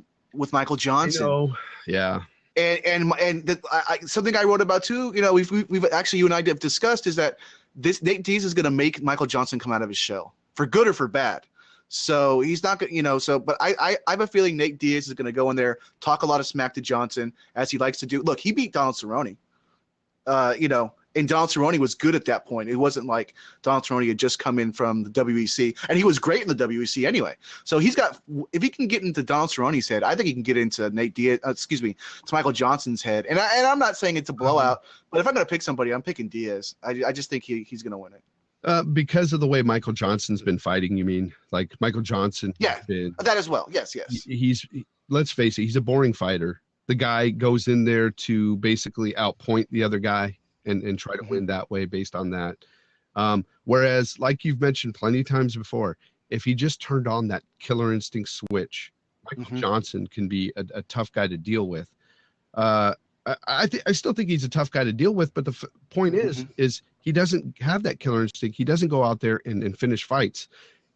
Michael Johnson. Yeah. And something I wrote about too, we've actually, you and I have discussed, is that this Nate Diaz is going to make Michael Johnson come out of his shell, for good or for bad. So he's not going to, but I have a feeling Nate Diaz is going to go in there, talk a lot of smack to Johnson, as he likes to do. Look, he beat Donald Cerrone, and Donald Cerrone was good at that point. It wasn't like Donald Cerrone had just come in from the WEC, and he was great in the WEC anyway. So if he can get into Donald Cerrone's head, I think he can get into Nate Diaz, to Michael Johnson's head. And I'm not saying it's a blowout, but if I'm going to pick somebody, I'm picking Diaz. I just think he's going to win it. Because of the way Michael Johnson's been fighting, you mean? Like Michael Johnson? Yeah, that as well. Yes. Let's face it, he's a boring fighter. The guy goes in there to basically outpoint the other guy and try to win that way based on that. Whereas, like you've mentioned plenty of times before, if he just turned on that killer instinct switch, Michael Johnson can be a tough guy to deal with. I still think he's a tough guy to deal with, but the point is he doesn't have that killer instinct. He doesn't go out there and finish fights.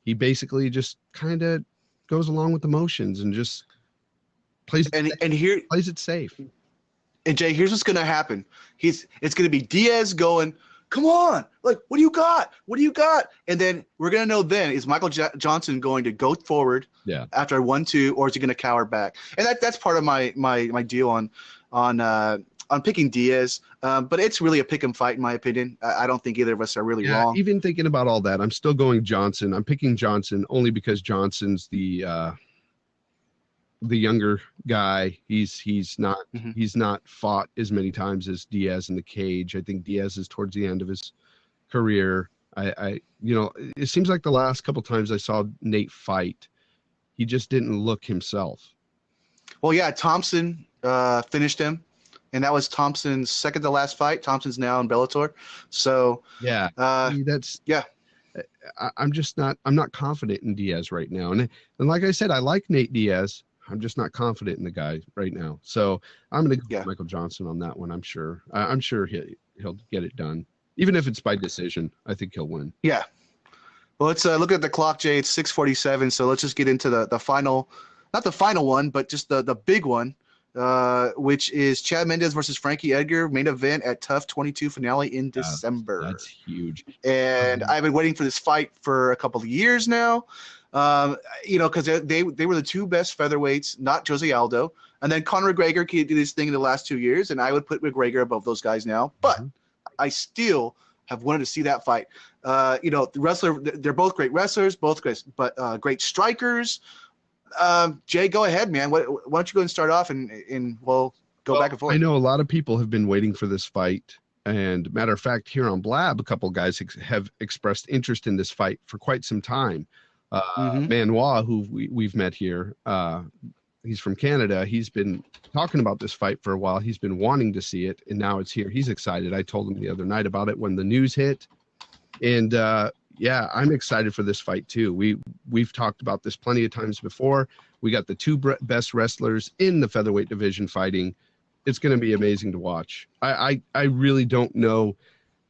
He basically just kind of goes along with the motions and just plays it safe. And Jay, here's what's going to happen. It's going to be Diaz going, "Come on, like, what do you got? What do you got?" And then we're going to know then, is Michael Johnson going to go forward after 1-2, or is he going to cower back? And that's part of my deal on picking Diaz. But it's really a pick 'em fight, in my opinion. I don't think either of us are really wrong. Even thinking about all that, I'm still going Johnson. I'm picking Johnson only because Johnson's the the younger guy. He's not fought as many times as Diaz in the cage. I think Diaz is towards the end of his career. It seems like the last couple times I saw Nate fight, he just didn't look himself. Well, yeah, Thompson finished him, and that was Thompson's second to last fight. Thompson's now in Bellator. So yeah, I'm not confident in Diaz right now. And like I said, I like Nate Diaz. I'm just not confident in the guy right now. So I'm going to go with Michael Johnson on that one. I'm sure he'll get it done. Even if it's by decision, I think he'll win. Yeah. Well, let's look at the clock, Jay. It's 6:47. So let's just get into the final, not the final one, but just the big one, which is Chad Mendes versus Frankie Edgar, main event at Tough 22 finale in December. That's huge. And I've been waiting for this fight for a couple of years now. Because they were the two best featherweights, not Jose Aldo. And then Conor McGregor did his thing in the last 2 years, and I would put McGregor above those guys now. But I still have wanted to see that fight. The wrestler, they're both great wrestlers, great strikers. Jay, go ahead, man. Why don't you go and start off, and we'll go back and forth. I know a lot of people have been waiting for this fight. And matter of fact, here on Blab, a couple guys have expressed interest in this fight for quite some time. Manoir, who we've met here, he's from Canada. He's been talking about this fight for a while. He's been wanting to see it, and now it's here. He's excited. I told him the other night about it when the news hit. And I'm excited for this fight too. We've talked about this plenty of times before. We got the two best wrestlers in the featherweight division fighting. It's going to be amazing to watch. I really don't know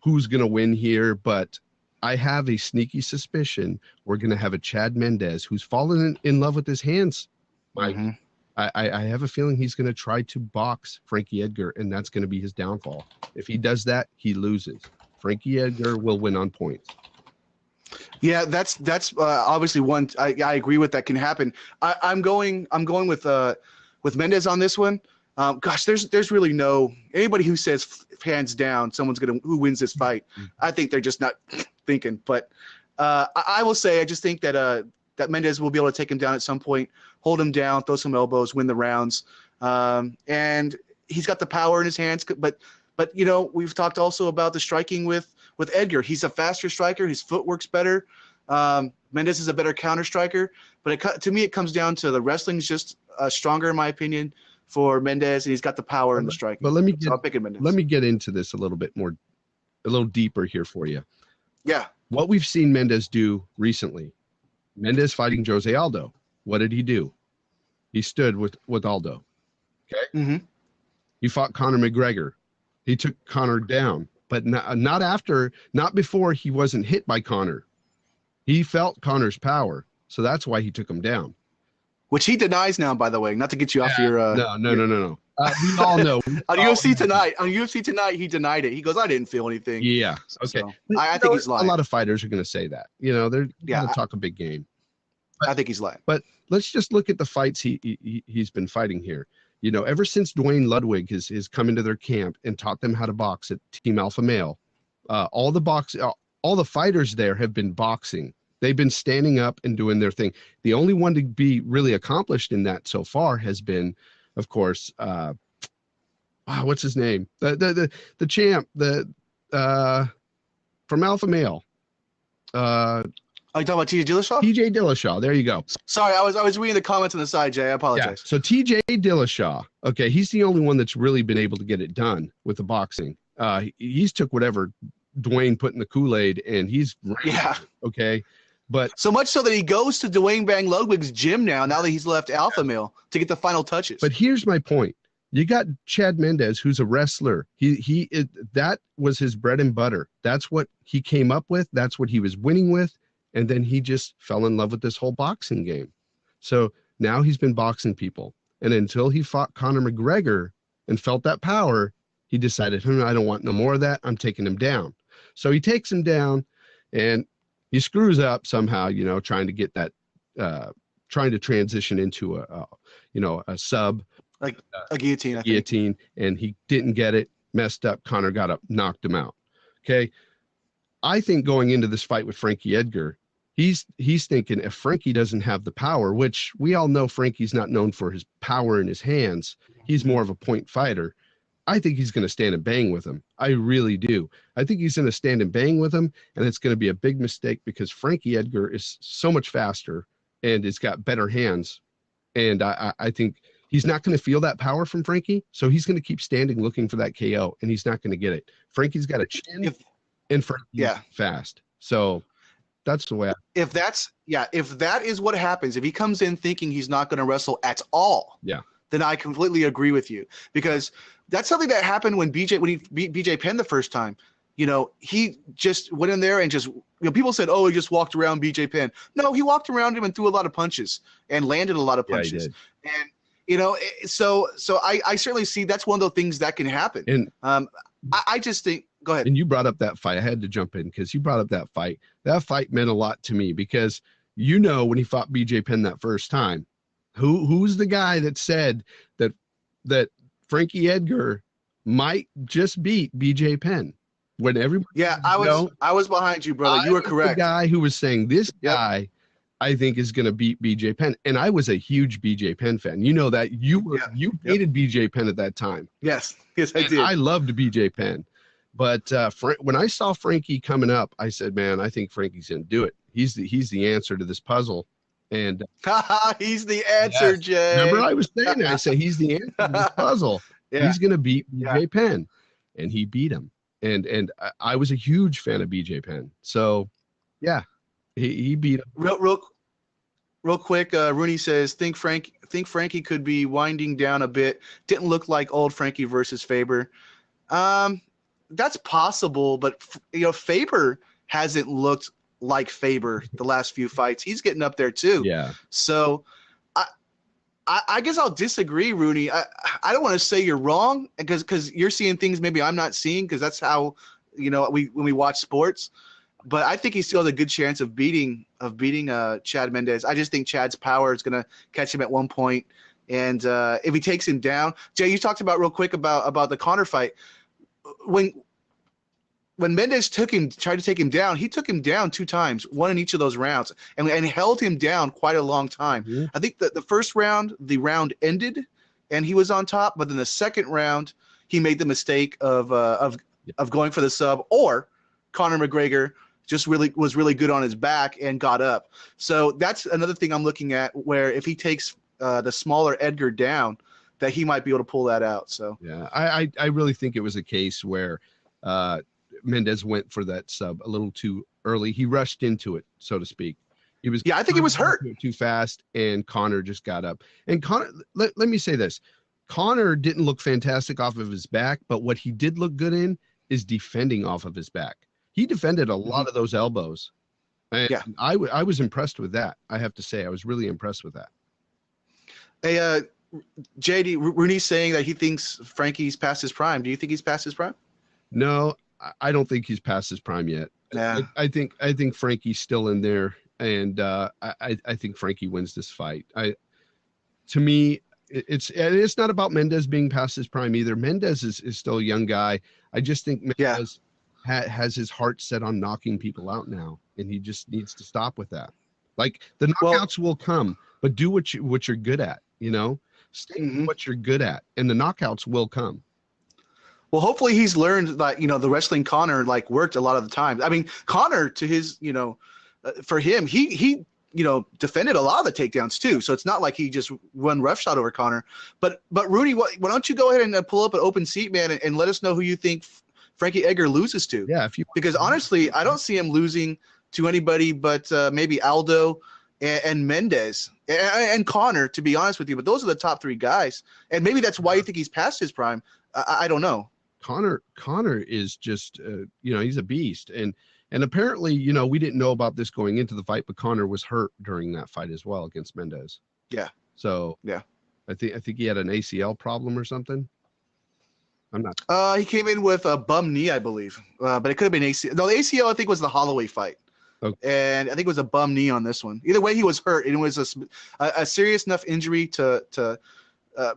who's going to win here, but I have a sneaky suspicion we're going to have a Chad Mendes who's fallen in love with his hands, Mike. I have a feeling he's going to try to box Frankie Edgar, and that's going to be his downfall. If he does that, he loses. Frankie Edgar will win on points. Yeah, that's obviously one. I agree with that can happen. I'm going with Mendes on this one. There's really no anybody who says hands down who wins this fight. I think they're just not thinking. But I will say I just think that Mendes will be able to take him down at some point, hold him down, throw some elbows, win the rounds, and he's got the power in his hands. But we've talked also about the striking with Edgar. He's a faster striker. His footwork's better. Mendes is a better counter striker. But to me, it comes down to the wrestling's just stronger, in my opinion, for Mendes, and he's got the power in the striking. But let me get into this a little deeper here for you. Yeah. What we've seen Mendes do recently, Mendes fighting Jose Aldo. What did he do? He stood with Aldo. Okay. He fought Conor McGregor. He took Conor down, but not before he wasn't hit by Conor. He felt Conor's power, so that's why he took him down. Which he denies now, by the way. Not to get you off your. No. We all know. On UFC tonight, he denied it. He goes, "I didn't feel anything." Yeah. Okay. So, I think he's lying. A lot of fighters are going to say that. They're going to talk a big game. But, I think he's lying. But let's just look at the fights he's been fighting here. Ever since Dwayne Ludwig has come into their camp and taught them how to box at Team Alpha Male, all the fighters there have been boxing. They've been standing up and doing their thing. The only one to be really accomplished in that so far has been, of course, what's his name? The champ, from Alpha Male. Are you talking about TJ Dillashaw? TJ Dillashaw. There you go. Sorry, I was reading the comments on the side, Jay. I apologize. Yeah. So TJ Dillashaw. Okay, he's the only one that's really been able to get it done with the boxing. He's took whatever Dwayne put in the Kool-Aid, and he's okay. But so much so that he goes to Dwayne Bang Ludwig's gym now that he's left Alpha Male to get the final touches. But here's my point. You got Chad Mendes, who's a wrestler. That was his bread and butter. That's what he came up with. That's what he was winning with. And then he just fell in love with this whole boxing game. So now he's been boxing people. And until he fought Conor McGregor and felt that power, he decided, I don't want no more of that. I'm taking him down. So he takes him down, and he screws up somehow, trying to get that, trying to transition into a sub. Like a guillotine, I think. Guillotine, and he didn't get it, messed up. Conor got up, knocked him out. Okay. I think going into this fight with Frankie Edgar, he's thinking if Frankie doesn't have the power, which we all know Frankie's not known for his power in his hands, he's more of a point fighter. I think he's going to stand and bang with him. I really do. I think he's going to stand and bang with him, and it's going to be a big mistake because Frankie Edgar is so much faster and it's got better hands. And I think he's not going to feel that power from Frankie, so he's going to keep standing looking for that KO, and he's not going to get it. Frankie's got a chin, and Frankie's fast. So that's the way. If that is what happens, if he comes in thinking he's not going to wrestle at all, then I completely agree with you, because that's something that happened when he beat BJ Penn the first time. You know, he just went in there and just, you know, people said, oh, he just walked around BJ Penn. No, he walked around him and threw a lot of punches and landed a lot of punches. And, you know, so I certainly see that's one of the things that can happen. And I just think, go ahead. And you brought up that fight. I had to jump in because you brought up that fight. That fight meant a lot to me because, you know, when he fought BJ Penn that first time, who's the guy that said that Frankie Edgar might just beat BJ Penn? When everybody, I was behind you, brother. You were correct. The guy who was saying this guy, I think, is going to beat BJ Penn, and I was a huge BJ Penn fan. You know that you hated BJ Penn at that time. Yes, I did. I loved BJ Penn, but when I saw Frankie coming up, I said, "Man, I think Frankie's going to do it. He's the answer to this puzzle." And he's the answer, Jay. Remember, I was saying that. I said he's the answer to this puzzle. He's going to beat BJ Penn, and he beat him. And I was a huge fan of BJ Penn. So, yeah, he beat him. Real quick, Rooney says, think Frankie could be winding down a bit. Didn't look like old Frankie versus Faber. That's possible, but, you know, Faber hasn't looked like Faber the last few fights. He's getting up there too. Yeah. So I guess I'll disagree, Rooney. I don't want to say you're wrong because you're seeing things maybe I'm not seeing, because that's how, you know, when we watch sports. But I think he still has a good chance of beating Chad Mendes. I just think Chad's power is going to catch him at one point, and if he takes him down, Jay, you talked about real quick about the Conor fight. When Mendes tried to take him down, he took him down 2 times, one in each of those rounds, and held him down quite a long time. Mm-hmm. I think that the first round, the round ended, and he was on top. But then the second round, he made the mistake of going for the sub, or Conor McGregor just was really good on his back and got up. So that's another thing I'm looking at, where if he takes the smaller Edgar down, that he might be able to pull that out. So yeah, I really think it was a case where Mendes went for that sub a little too early. He rushed into it, so to speak. I think he was hurt too fast, and Conor just got up. And Conor, let me say this. Conor didn't look fantastic off of his back, but what he did look good in is defending off of his back. He defended a lot of those elbows. And I was impressed with that. I have to say, I was really impressed with that. Hey, JD, Rooney's saying that he thinks Frankie's past his prime. Do you think he's past his prime? No, I don't think he's past his prime yet. Yeah. I think Frankie's still in there, and I think Frankie wins this fight. To me, it's not about Mendes being past his prime either. Mendes is still a young guy. I just think Mendes has his heart set on knocking people out now, and he just needs to stop with that. Like, the knockouts will come, but do what you're good at. You know, stay with what you're good at, and the knockouts will come. Well, hopefully he's learned that, you know, the wrestling Conor worked a lot of the time. I mean, Conor, to his, you know, for him, he you know, defended a lot of the takedowns too. So it's not like he just run roughshod over Conor. But Rooney, why don't you go ahead and pull up an open seat, man, and let us know who you think Frankie Edgar loses to? Yeah, because honestly, I don't see him losing to anybody but maybe Aldo and Mendes and Conor, to be honest with you. But those are the top 3 guys, and maybe that's why you think he's past his prime. I don't know. Conor is just, you know, he's a beast. And apparently, you know, we didn't know about this going into the fight, but Conor was hurt during that fight as well against Mendes. Yeah. So yeah, I think he had an ACL problem or something. I'm not. He came in with a bum knee, I believe, but it could have been ACL. No, the ACL I think was the Holloway fight. Okay. And I think it was a bum knee on this one. Either way, he was hurt. And it was a serious enough injury to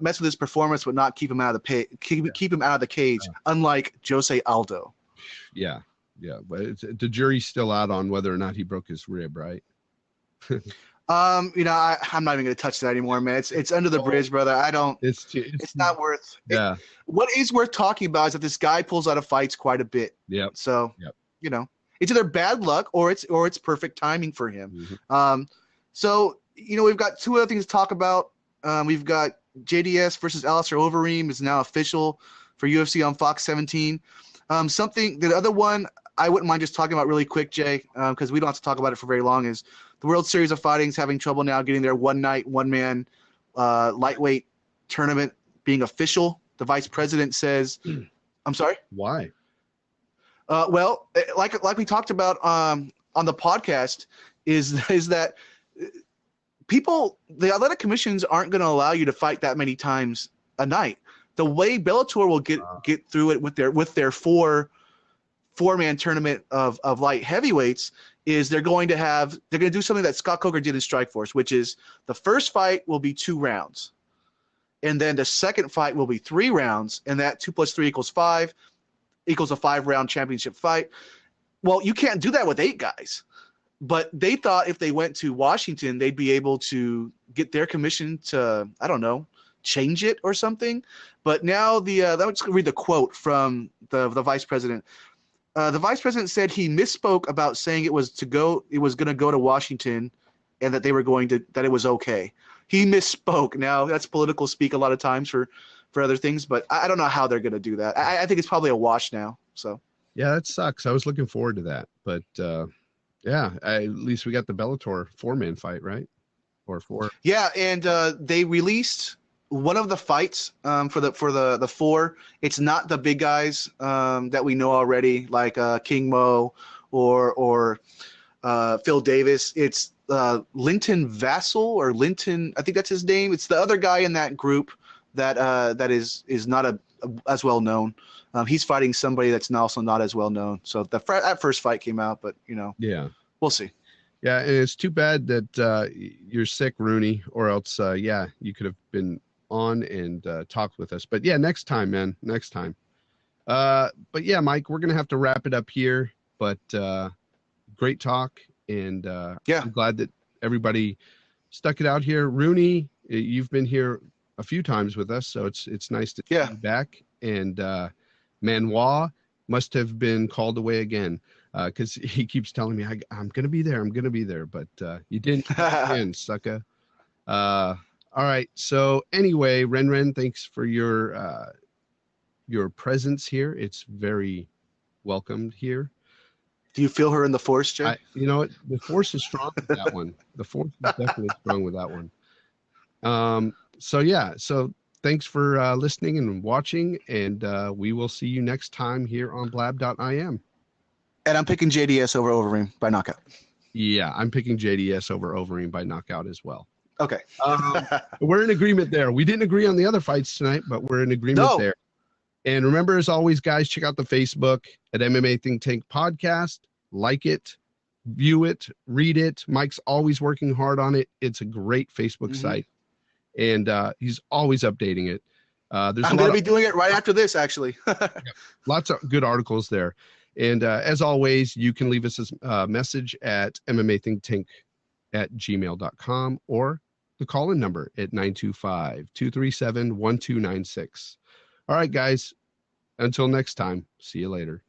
mess with his performance, but not keep him out of the keep him out of the cage. Unlike Jose Aldo. Yeah, Yeah, but the jury's still out on whether or not he broke his rib, right? I'm not even going to touch that anymore, man. It's under the bridge, brother. I don't. It's not worth. Yeah. What is worth talking about is that this guy pulls out of fights quite a bit. Yep. So, it's either bad luck or it's perfect timing for him. Mm-hmm. So we've got two other things to talk about. We've got JDS versus Alistair Overeem is now official for UFC on Fox 17. The other one I wouldn't mind just talking about really quick, Jay, because we don't have to talk about it for very long, is the World Series of Fighting is having trouble now getting their one-night, one-man lightweight tournament being official. The vice president says, I'm sorry? Why? Well, like we talked about on the podcast, is that the athletic commissions aren't going to allow you to fight that many times a night. The way Bellator will get through it with their four-man tournament of light heavyweights is they're going to do something that Scott Coker did in Strikeforce, which is the first fight will be 2 rounds, and then the second fight will be 3 rounds, and that 2 + 3 = 5 equals a 5-round championship fight. Well, you can't do that with 8 guys. But they thought if they went to Washington, they'd be able to get their commission to, I don't know, change it or something. But now let's read the quote from the vice president. The vice president said he misspoke about saying it was going to go to Washington, and that that it was okay. He misspoke. Now that's political speak a lot of times for other things, but I don't know how they're going to do that. I think it's probably a wash now. So yeah, that sucks. I was looking forward to that, but yeah, at least we got the Bellator 4-man fight, right? Or 4. Yeah, and they released one of the fights for the 4. It's not the big guys that we know already, like King Mo or Phil Davis. It's Linton Vassell or Linton, I think that's his name. It's the other guy in that group that is not as well known. He's fighting somebody that's also not as well known. So that first fight came out, but yeah, we'll see. Yeah, and it's too bad that you're sick, Rooney, or else you could have been on and talked with us. But yeah, next time, man, next time. But yeah, Mike, we're gonna have to wrap it up here. But great talk, and I'm glad that everybody stuck it out here. Rooney, you've been here a few times with us, so it's nice to see you back. And Manoir must have been called away again because he keeps telling me I'm gonna be there, but you didn't in, sucker. All right, so anyway, Ren, thanks for your presence here. It's very welcomed here. Do you feel her in the force, Jay? You know what, the force is strong with that one. The force is definitely strong with that one. So thanks for listening and watching, and we will see you next time here on Blab.im. And I'm picking JDS over Overeem by knockout. Yeah, I'm picking JDS over Overeem by knockout as well. Okay. We're in agreement there. We didn't agree on the other fights tonight, but we're in agreement there. And remember, as always, guys, check out the Facebook at MMA Think Tank Podcast. Like it, view it, read it. Mike's always working hard on it. It's a great Facebook site. And he's always updating it. I'm going to be doing it right after this, actually. Lots of good articles there. And as always, you can leave us a message at mmathinktank@gmail.com or the call-in number at 925-237-1296. All right, guys. Until next time, see you later.